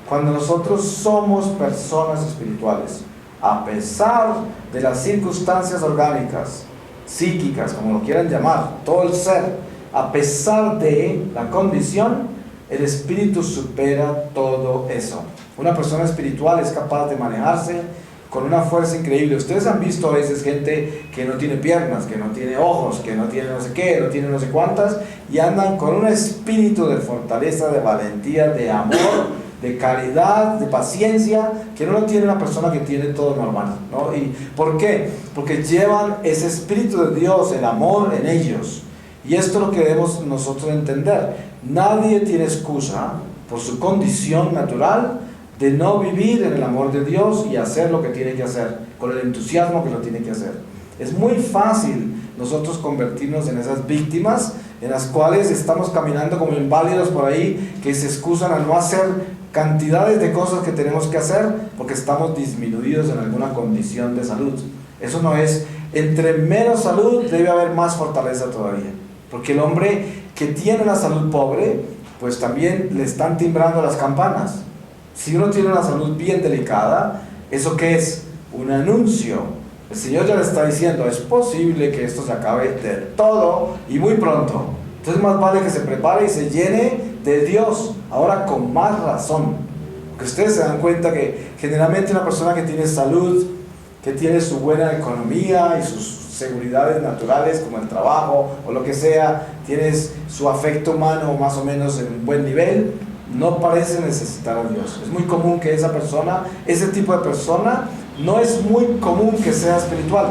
cuando nosotros somos personas espirituales, a pesar de las circunstancias orgánicas, psíquicas, como lo quieran llamar, todo el ser, a pesar de la condición, el espíritu supera todo eso. Una persona espiritual es capaz de manejarse con una fuerza increíble. Ustedes han visto a veces gente que no tiene piernas, que no tiene ojos, que no tiene no sé qué, no tiene no sé cuántas, y andan con un espíritu de fortaleza, de valentía, de amor, de caridad, de paciencia, que no lo tiene una persona que tiene todo normal, ¿no? ¿Y por qué? Porque llevan ese espíritu de Dios, el amor en ellos. Y esto es lo que debemos nosotros entender. Nadie tiene excusa por su condición natural de no vivir en el amor de Dios y hacer lo que tiene que hacer, con el entusiasmo que lo tiene que hacer. Es muy fácil nosotros convertirnos en esas víctimas en las cuales estamos caminando como inválidos por ahí, que se excusan a no hacer cantidades de cosas que tenemos que hacer porque estamos disminuidos en alguna condición de salud. Eso no es. Entre menos salud debe haber más fortaleza todavía, porque el hombre que tiene una salud pobre, pues también le están timbrando las campanas. Si uno tiene una salud bien delicada, ¿eso qué es? Un anuncio. El Señor ya le está diciendo, es posible que esto se acabe de todo y muy pronto. Entonces más vale que se prepare y se llene de Dios, ahora con más razón. Porque ustedes se dan cuenta que generalmente una persona que tiene salud, que tiene su buena economía y sus seguridades naturales como el trabajo o lo que sea, tienes su afecto humano más o menos en un buen nivel, no parece necesitar a Dios. Es muy común que esa persona, ese tipo de persona, no es muy común que sea espiritual.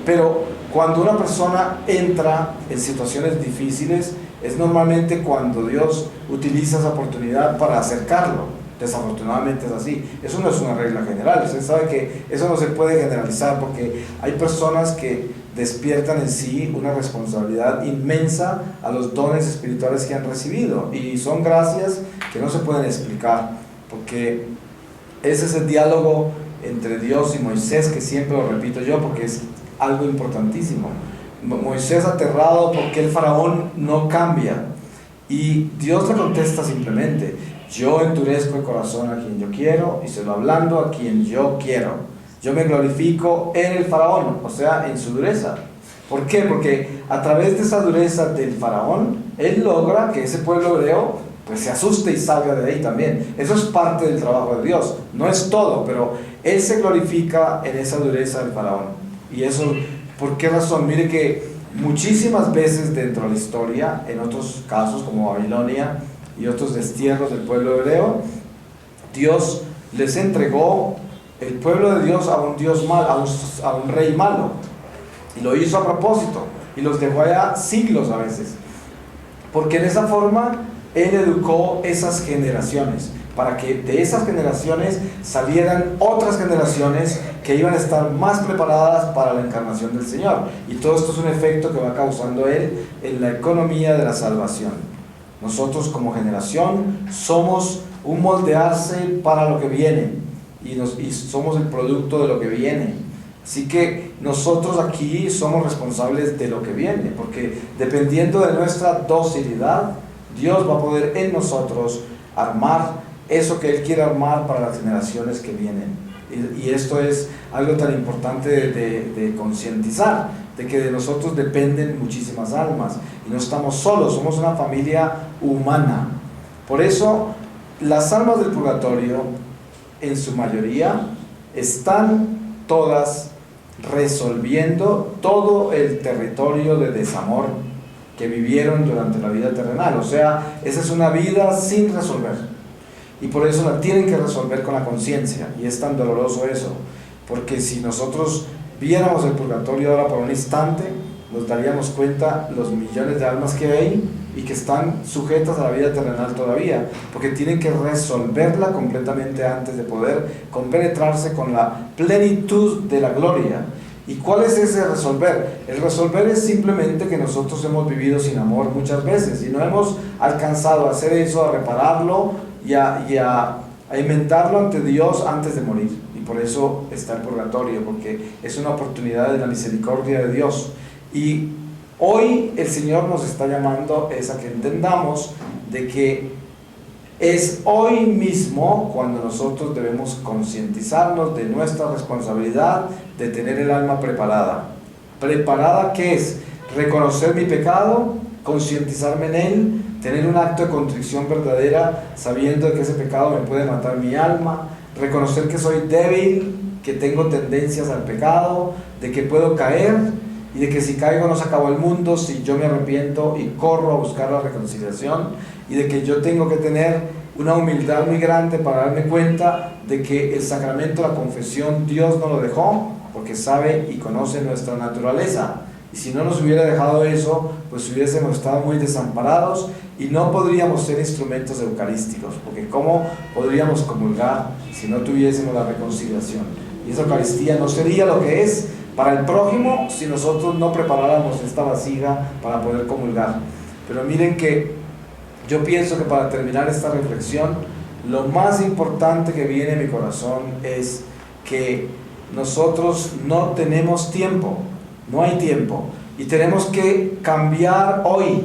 Pero cuando una persona entra en situaciones difíciles, es normalmente cuando Dios utiliza esa oportunidad para acercarlo. Desafortunadamente es así. Eso no es una regla general. Usted sabe que eso no se puede generalizar, porque hay personas que despiertan en sí una responsabilidad inmensa a los dones espirituales que han recibido, y son gracias que no se pueden explicar, porque ese es el diálogo entre Dios y Moisés, que siempre lo repito yo porque es algo importantísimo. Moisés aterrado porque el faraón no cambia, y Dios le contesta simplemente: yo endurezco el corazón a quien yo quiero y se lo ablando a quien yo quiero. Yo me glorifico en el faraón, o sea, en su dureza. ¿Por qué? Porque a través de esa dureza del faraón, él logra que ese pueblo hebreo pues se asuste y salga de ahí también. Eso es parte del trabajo de Dios, no es todo, pero él se glorifica en esa dureza del faraón. Y eso, ¿por qué razón? Mire que muchísimas veces dentro de la historia, en otros casos como Babilonia y otros destierros del pueblo hebreo, Dios les entregó el pueblo de Dios a un Dios malo, a un rey malo, y lo hizo a propósito, y los dejó allá siglos a veces, porque en esa forma Él educó esas generaciones, para que de esas generaciones salieran otras generaciones que iban a estar más preparadas para la encarnación del Señor. Y todo esto es un efecto que va causando Él en la economía de la salvación. Nosotros como generación somos un moldearse para lo que viene, y somos el producto de lo que viene. Así que nosotros aquí somos responsables de lo que viene, porque dependiendo de nuestra docilidad, Dios va a poder en nosotros armar eso que Él quiere armar para las generaciones que vienen. Y esto es algo tan importante de concientizar, de que de nosotros dependen muchísimas almas, y no estamos solos, somos una familia humana. Por eso, las almas del purgatorio, en su mayoría, están todas resolviendo todo el territorio de desamor que vivieron durante la vida terrenal. O sea, esa es una vida sin resolver, y por eso la tienen que resolver con la conciencia, y es tan doloroso eso, porque si nosotros viéramos el purgatorio ahora por un instante, nos daríamos cuenta los millones de almas que hay y que están sujetas a la vida terrenal todavía, porque tienen que resolverla completamente antes de poder compenetrarse con la plenitud de la gloria. ¿Y cuál es ese resolver? El resolver es simplemente que nosotros hemos vivido sin amor muchas veces y no hemos alcanzado a hacer eso, a repararlo y a inventarlo ante Dios antes de morir. Y por eso está el purgatorio, porque es una oportunidad de la misericordia de Dios. Y hoy el Señor nos está llamando a que entendamos de que es hoy mismo cuando nosotros debemos concientizarnos de nuestra responsabilidad de tener el alma preparada. ¿Preparada qué es? Reconocer mi pecado, concientizarme en él, tener un acto de contrición verdadera, sabiendo que ese pecado me puede matar mi alma, reconocer que soy débil, que tengo tendencias al pecado, de que puedo caer, y de que si caigo no se acabó el mundo si yo me arrepiento y corro a buscar la reconciliación, y de que yo tengo que tener una humildad muy grande para darme cuenta de que el sacramento de la confesión Dios no lo dejó, porque sabe y conoce nuestra naturaleza, y si no nos hubiera dejado eso, pues hubiésemos estado muy desamparados y no podríamos ser instrumentos eucarísticos, porque ¿cómo podríamos comulgar si no tuviésemos la reconciliación? Y esa Eucaristía no sería lo que es para el prójimo si nosotros no preparáramos esta vasija para poder comulgar. Pero miren que yo pienso que para terminar esta reflexión, lo más importante que viene en mi corazón es que nosotros no tenemos tiempo, no hay tiempo, y tenemos que cambiar hoy.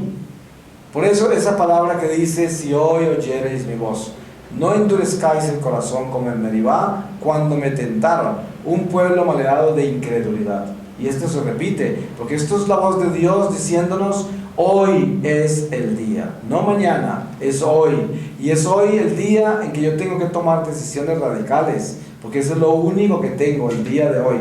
Por eso esa palabra que dice, si hoy oyereis mi voz, no endurezcáis el corazón como en Meribá, cuando me tentaron, un pueblo maleado de incredulidad. Y esto se repite, porque esto es la voz de Dios diciéndonos, hoy es el día, no mañana, es hoy. Y es hoy el día en que yo tengo que tomar decisiones radicales, porque eso es lo único que tengo el día de hoy.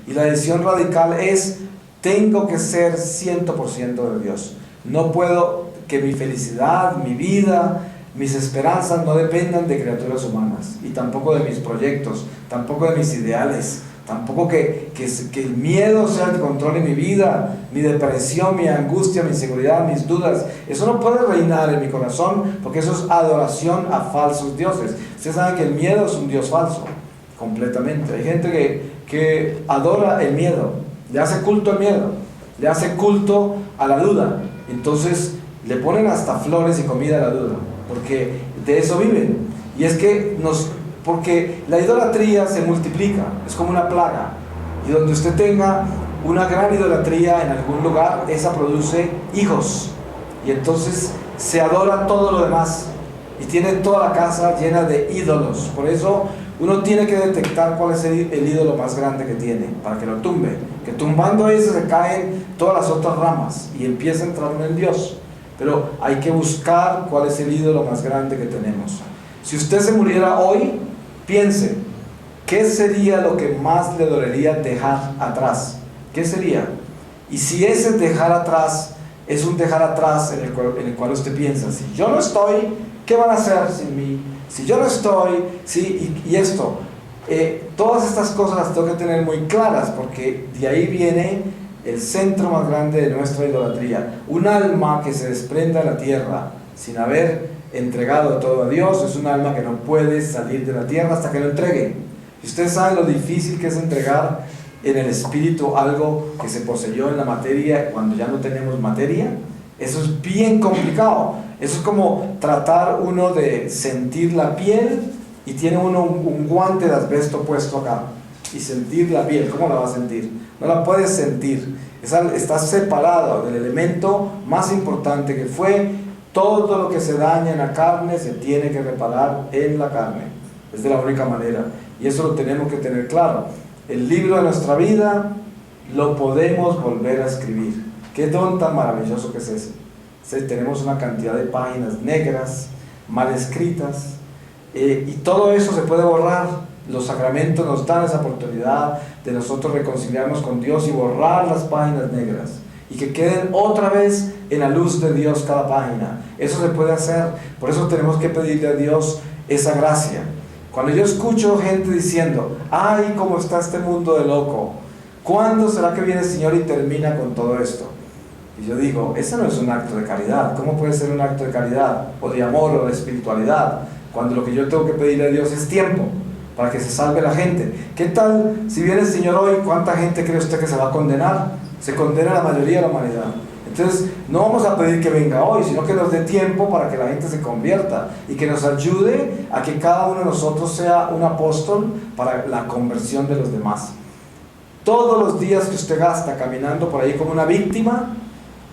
Y la decisión radical es, tengo que ser 100% de Dios. No puedo que mi felicidad, mi vida, mis esperanzas no dependan de criaturas humanas, y tampoco de mis proyectos, tampoco de mis ideales, tampoco que el miedo sea el que controle mi vida, mi depresión, mi angustia, mi inseguridad, mis dudas. Eso no puede reinar en mi corazón, porque eso es adoración a falsos dioses. Ustedes saben que el miedo es un dios falso, completamente. Hay gente que adora el miedo, le hace culto al miedo, le hace culto a la duda. Entonces le ponen hasta flores y comida a la duda, porque de eso viven. Y es que porque la idolatría se multiplica, es como una plaga, y donde usted tenga una gran idolatría en algún lugar, esa produce hijos, y entonces se adora todo lo demás, y tiene toda la casa llena de ídolos. Por eso uno tiene que detectar cuál es el ídolo más grande que tiene, para que lo tumbe, que tumbando ese se caen todas las otras ramas, y empieza a entrar en Dios. Pero hay que buscar cuál es el ídolo más grande que tenemos. Si usted se muriera hoy, piense, ¿qué sería lo que más le dolería dejar atrás? ¿Qué sería? Y si ese dejar atrás es un dejar atrás en el cual usted piensa, si yo no estoy, ¿qué van a hacer sin mí? Si yo no estoy, ¿sí? Y esto, todas estas cosas las tengo que tener muy claras, porque de ahí viene el centro más grande de nuestra idolatría. Un alma que se desprenda de la tierra sin haber entregado todo a Dios es un alma que no puede salir de la tierra hasta que lo entregue. Y ustedes saben lo difícil que es entregar en el espíritu algo que se poseyó en la materia cuando ya no tenemos materia. Eso es bien complicado. Eso es como tratar uno de sentir la piel y tiene uno un guante de asbesto puesto acá. Y sentir la piel, ¿cómo la va a sentir? No la puedes sentir. Está separado del elemento más importante que fue todo lo que se daña en la carne se tiene que reparar en la carne. Es de la única manera. Y eso lo tenemos que tener claro. El libro de nuestra vida lo podemos volver a escribir. Qué don tan maravilloso que es ese. Tenemos una cantidad de páginas negras, mal escritas, y todo eso se puede borrar. Los sacramentos nos dan esa oportunidad de nosotros reconciliarnos con Dios y borrar las páginas negras y que queden otra vez en la luz de Dios cada página. Eso se puede hacer. Por eso tenemos que pedirle a Dios esa gracia. Cuando yo escucho gente diciendo: ay, cómo está este mundo de loco, ¿cuándo será que viene el Señor y termina con todo esto? Y yo digo, ese no es un acto de caridad. ¿Cómo puede ser un acto de caridad o de amor o de espiritualidad cuando lo que yo tengo que pedirle a Dios es tiempo para que se salve la gente? ¿Qué tal si viene el Señor hoy? ¿Cuánta gente cree usted que se va a condenar? Se condena la mayoría de la humanidad. Entonces no vamos a pedir que venga hoy, sino que nos dé tiempo para que la gente se convierta y que nos ayude a que cada uno de nosotros sea un apóstol para la conversión de los demás. Todos los días que usted gasta caminando por ahí como una víctima,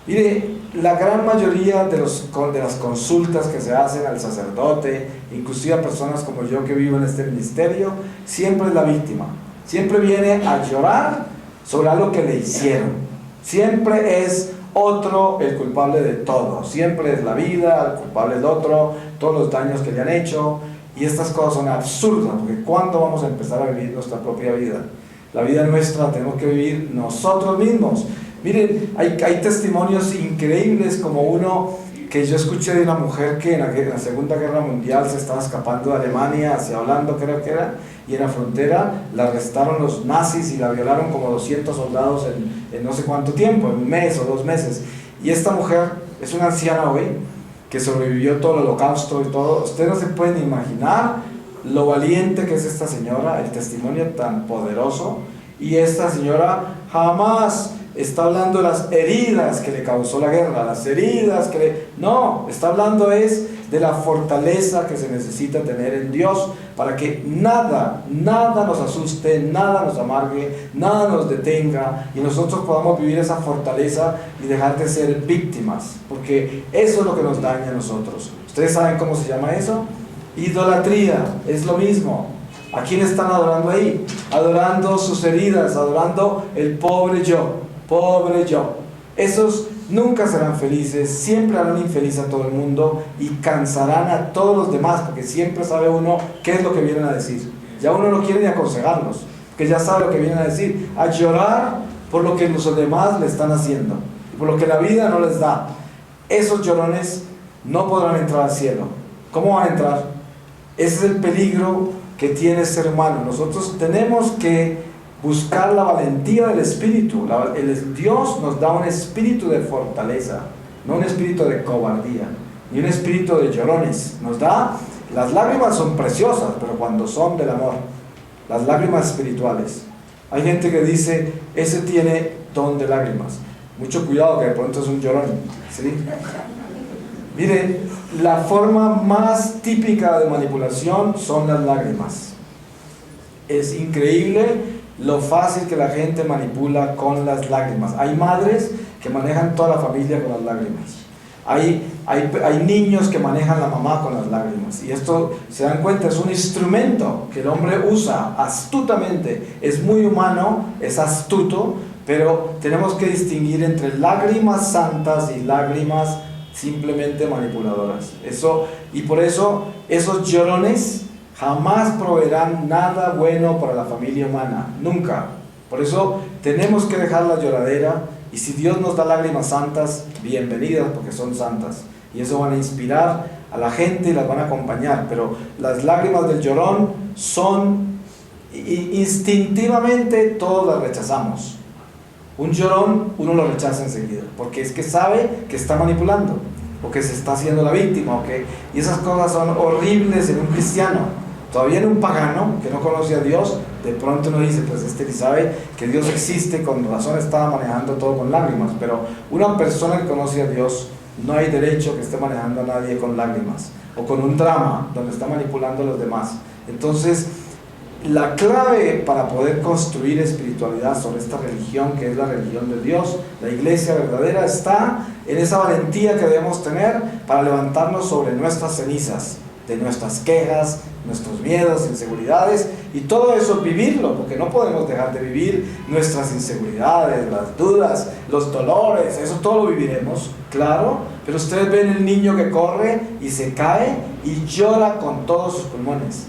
mire, la gran mayoría de las consultas que se hacen al sacerdote, inclusive a personas como yo que vivo en este ministerio, siempre es la víctima. Siempre viene a llorar sobre algo que le hicieron. Siempre es otro el culpable de todo. Siempre es la vida, el culpable del otro, todos los daños que le han hecho. Y estas cosas son absurdas, porque ¿cuándo vamos a empezar a vivir nuestra propia vida? La vida nuestra la tenemos que vivir nosotros mismos. Miren, hay testimonios increíbles, como uno que yo escuché de una mujer que en la Segunda Guerra Mundial se estaba escapando de Alemania hacia Holanda, creo que era, y en la frontera la arrestaron los nazis y la violaron como 200 soldados en no sé cuánto tiempo, en un mes o 2 meses. Y esta mujer es una anciana hoy que sobrevivió todo el holocausto y todo. Ustedes no se pueden imaginar lo valiente que es esta señora, el testimonio tan poderoso. Y esta señora jamás está hablando de las heridas que le causó la guerra, las heridas que le... No, está hablando de la fortaleza que se necesita tener en Dios para que nada nos asuste, nada nos amargue, nada nos detenga y nosotros podamos vivir esa fortaleza y dejar de ser víctimas, porque eso es lo que nos daña a nosotros. ¿Ustedes saben cómo se llama eso? Idolatría, es lo mismo. ¿A quién están adorando ahí? Adorando sus heridas, adorando el pobre yo. Pobre yo. Esos nunca serán felices, siempre harán infeliz a todo el mundo y cansarán a todos los demás, porque siempre sabe uno qué es lo que vienen a decir. Ya uno no quiere ni aconsejarlos, porque ya sabe lo que vienen a decir, a llorar por lo que los demás le están haciendo, por lo que la vida no les da. Esos llorones no podrán entrar al cielo. ¿Cómo van a entrar? Ese es el peligro que tiene el ser humano. Nosotros tenemos que buscar la valentía del espíritu. Dios nos da un espíritu de fortaleza, no un espíritu de cobardía, ni un espíritu de llorones. Nos da, las lágrimas son preciosas, pero cuando son del amor, las lágrimas espirituales. Hay gente que dice, ese tiene don de lágrimas. Mucho cuidado, que de pronto es un llorón, ¿sí? Mire, la forma más típica de manipulación son las lágrimas. Es increíble lo fácil que la gente manipula con las lágrimas. Hay madres que manejan toda la familia con las lágrimas. Hay niños que manejan la mamá con las lágrimas. Y esto, se dan cuenta, es un instrumento que el hombre usa astutamente. Es muy humano, es astuto, pero tenemos que distinguir entre lágrimas santas y lágrimas simplemente manipuladoras. Y por eso esos llorones jamás proveerán nada bueno para la familia humana, nunca. Por eso tenemos que dejar la lloradera, y si Dios nos da lágrimas santas, bienvenidas, porque son santas, y eso van a inspirar a la gente y las van a acompañar. Pero las lágrimas del llorón son, instintivamente todos las rechazamos. Un llorón uno lo rechaza enseguida, porque es que sabe que está manipulando, o que se está haciendo la víctima, y esas cosas son horribles en un cristiano. Todavía en un pagano que no conoce a Dios, de pronto uno dice, pues este ni sabe que Dios existe, con razón estaba manejando todo con lágrimas. Pero una persona que conoce a Dios, no hay derecho que esté manejando a nadie con lágrimas, o con un drama donde está manipulando a los demás. Entonces, la clave para poder construir espiritualidad sobre esta religión, que es la religión de Dios, la iglesia verdadera, está en esa valentía que debemos tener para levantarnos sobre nuestras cenizas, de nuestras quejas, nuestros miedos, inseguridades, y todo eso vivirlo, porque no podemos dejar de vivir nuestras inseguridades, las dudas, los dolores, eso todo lo viviremos, claro, pero ustedes ven el niño que corre y se cae y llora con todos sus pulmones.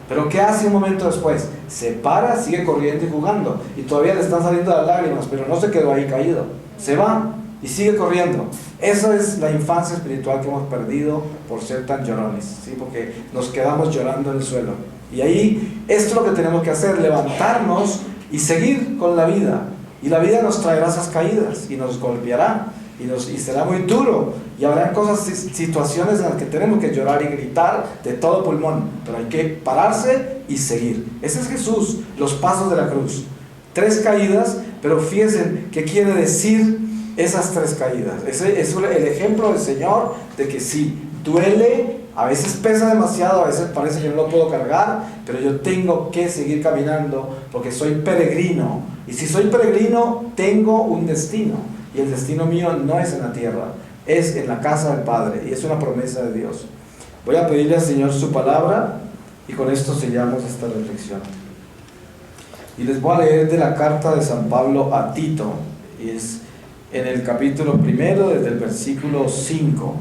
Pero ¿qué hace un momento después? Se para, sigue corriendo y jugando, y todavía le están saliendo las lágrimas, pero no se quedó ahí caído, se va y sigue corriendo. Esa es la infancia espiritual que hemos perdido por ser tan llorones, ¿sí? Porque nos quedamos llorando en el suelo. Y ahí, esto es lo que tenemos que hacer, levantarnos y seguir con la vida. Y la vida nos traerá esas caídas y nos golpeará y será muy duro. Y habrá cosas, situaciones en las que tenemos que llorar y gritar de todo pulmón, pero hay que pararse y seguir. Ese es Jesús, los pasos de la cruz. 3 caídas, pero fíjense qué quiere decir esas 3 caídas. Ese es el ejemplo del Señor de que sí, duele, a veces pesa demasiado, a veces parece que no lo puedo cargar, pero yo tengo que seguir caminando porque soy peregrino. Y si soy peregrino, tengo un destino. Y el destino mío no es en la tierra, es en la casa del Padre, y es una promesa de Dios. Voy a pedirle al Señor su palabra, y con esto sellamos esta reflexión. Y les voy a leer de la carta de San Pablo a Tito, y es en el capítulo 1, desde el versículo 5.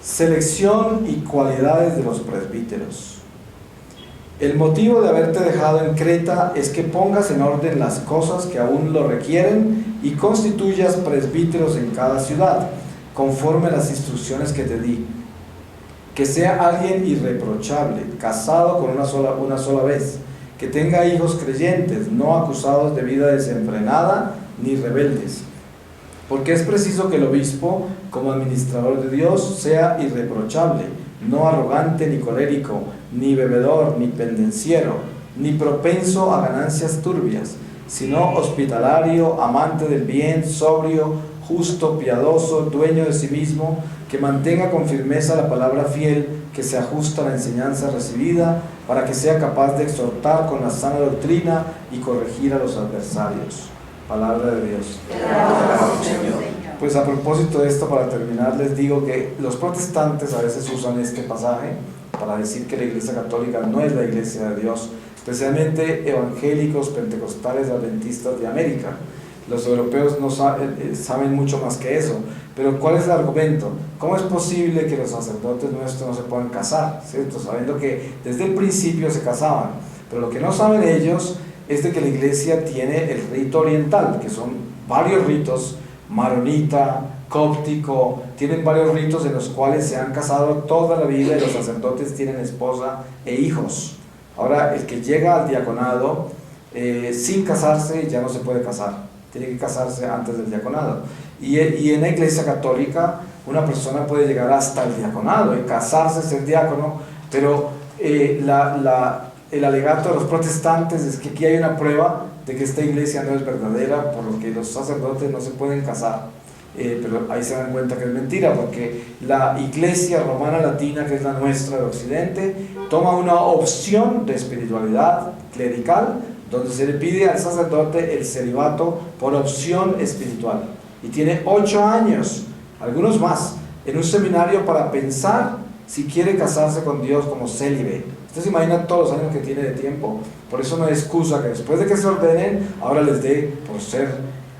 Selección y cualidades de los presbíteros. El motivo de haberte dejado en Creta es que pongas en orden las cosas que aún lo requieren y constituyas presbíteros en cada ciudad, conforme a las instrucciones que te di. Que sea alguien irreprochable, casado con una sola vez, que tenga hijos creyentes, no acusados de vida desenfrenada ni rebeldes. Porque es preciso que el obispo, como administrador de Dios, sea irreprochable, no arrogante ni colérico, ni bebedor, ni pendenciero, ni propenso a ganancias turbias, sino hospitalario, amante del bien, sobrio, justo, piadoso, dueño de sí mismo, que mantenga con firmeza la palabra fiel, que se ajusta a la enseñanza recibida, para que sea capaz de exhortar con la sana doctrina y corregir a los adversarios. Palabra de Dios. Pues a propósito de esto, para terminar, les digo que los protestantes a veces usan este pasaje para decir que la Iglesia Católica no es la Iglesia de Dios, especialmente evangélicos, pentecostales, adventistas de América. Los europeos no saben mucho más que eso. Pero ¿cuál es el argumento? ¿Cómo es posible que los sacerdotes nuestros no se puedan casar? ¿Cierto? Sabiendo que desde el principio se casaban. Pero lo que no saben ellos es de que la iglesia tiene el rito oriental, que son varios ritos, maronita, cóptico, tienen varios ritos en los cuales se han casado toda la vida y los sacerdotes tienen esposa e hijos. Ahora, el que llega al diaconado sin casarse ya no se puede casar, tiene que casarse antes del diaconado. Y en la iglesia católica una persona puede llegar hasta el diaconado y casarse, ser diácono, pero el alegato de los protestantes es que aquí hay una prueba de que esta iglesia no es verdadera, por lo que los sacerdotes no se pueden casar. Pero ahí se dan cuenta que es mentira, porque la iglesia romana latina, que es la nuestra de Occidente, toma una opción de espiritualidad clerical, donde se le pide al sacerdote el celibato por opción espiritual. Y tiene 8 años, algunos más, en un seminario para pensar si quiere casarse con Dios como célibe. Ustedes se imaginan todos los años que tiene de tiempo. Por eso no hay excusa que después de que se ordenen, ahora les dé por ser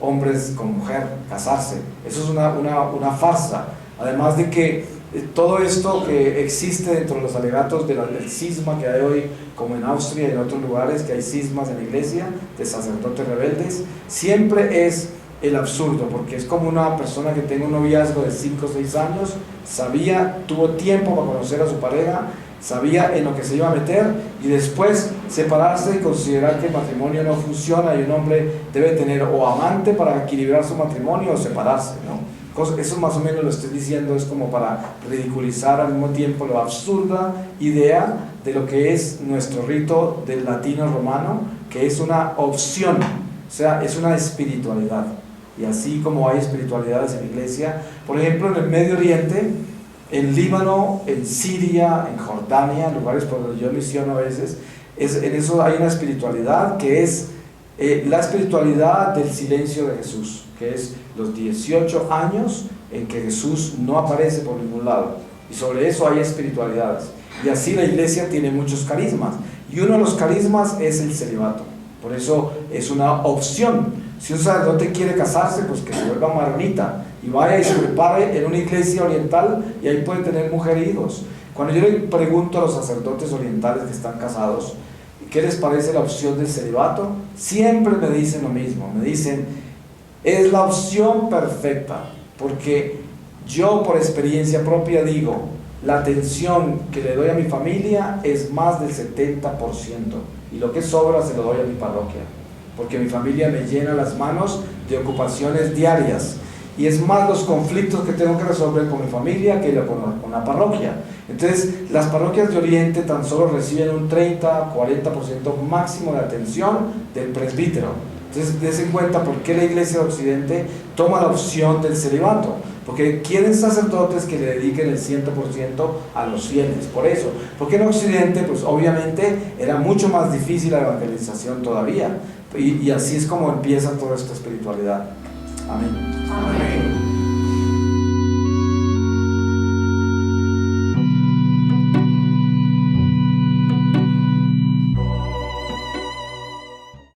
hombres con mujer, casarse. Eso es una farsa. Además de que todo esto que existe dentro de los alegatos del cisma que hay hoy, como en Austria y en otros lugares que hay cismas en la iglesia, de sacerdotes rebeldes, siempre es el absurdo, porque es como una persona que tiene un noviazgo de 5 o 6 años, tuvo tiempo para conocer a su pareja, sabía en lo que se iba a meter, y después separarse y considerar que el matrimonio no funciona y un hombre debe tener o amante para equilibrar su matrimonio o separarse, ¿no? Eso más o menos lo estoy diciendo, es como para ridiculizar al mismo tiempo la absurda idea de lo que es nuestro rito del latino romano, que es una opción, o sea, es una espiritualidad. Y así como hay espiritualidades en la iglesia, por ejemplo en el Medio Oriente, en Líbano, en Siria, en Jordania, lugares por donde yo misiono a veces, en eso hay una espiritualidad que es la espiritualidad del silencio de Jesús, que es los 18 años en que Jesús no aparece por ningún lado, y sobre eso hay espiritualidades. Y así la iglesia tiene muchos carismas, y uno de los carismas es el celibato. Por eso es una opción. Si un sacerdote quiere casarse, pues que se vuelva maronita y vaya y se prepare en una iglesia oriental, y ahí puede tener mujer e hijos. Cuando yo le pregunto a los sacerdotes orientales que están casados ¿qué les parece la opción del celibato?, siempre me dicen lo mismo. Me dicen, es la opción perfecta, porque yo por experiencia propia digo, la atención que le doy a mi familia es más del 70%, y lo que sobra se lo doy a mi parroquia, porque mi familia me llena las manos de ocupaciones diarias, y es más los conflictos que tengo que resolver con mi familia que con la parroquia. Entonces las parroquias de Oriente tan solo reciben un 30-40% máximo de atención del presbítero. Entonces des en cuenta por qué la iglesia de Occidente toma la opción del celibato, porque quieren sacerdotes que le dediquen el 100% a los fieles. Por eso, porque en Occidente pues obviamente era mucho más difícil la evangelización todavía, y así es como empieza toda esta espiritualidad. Amén. Amén.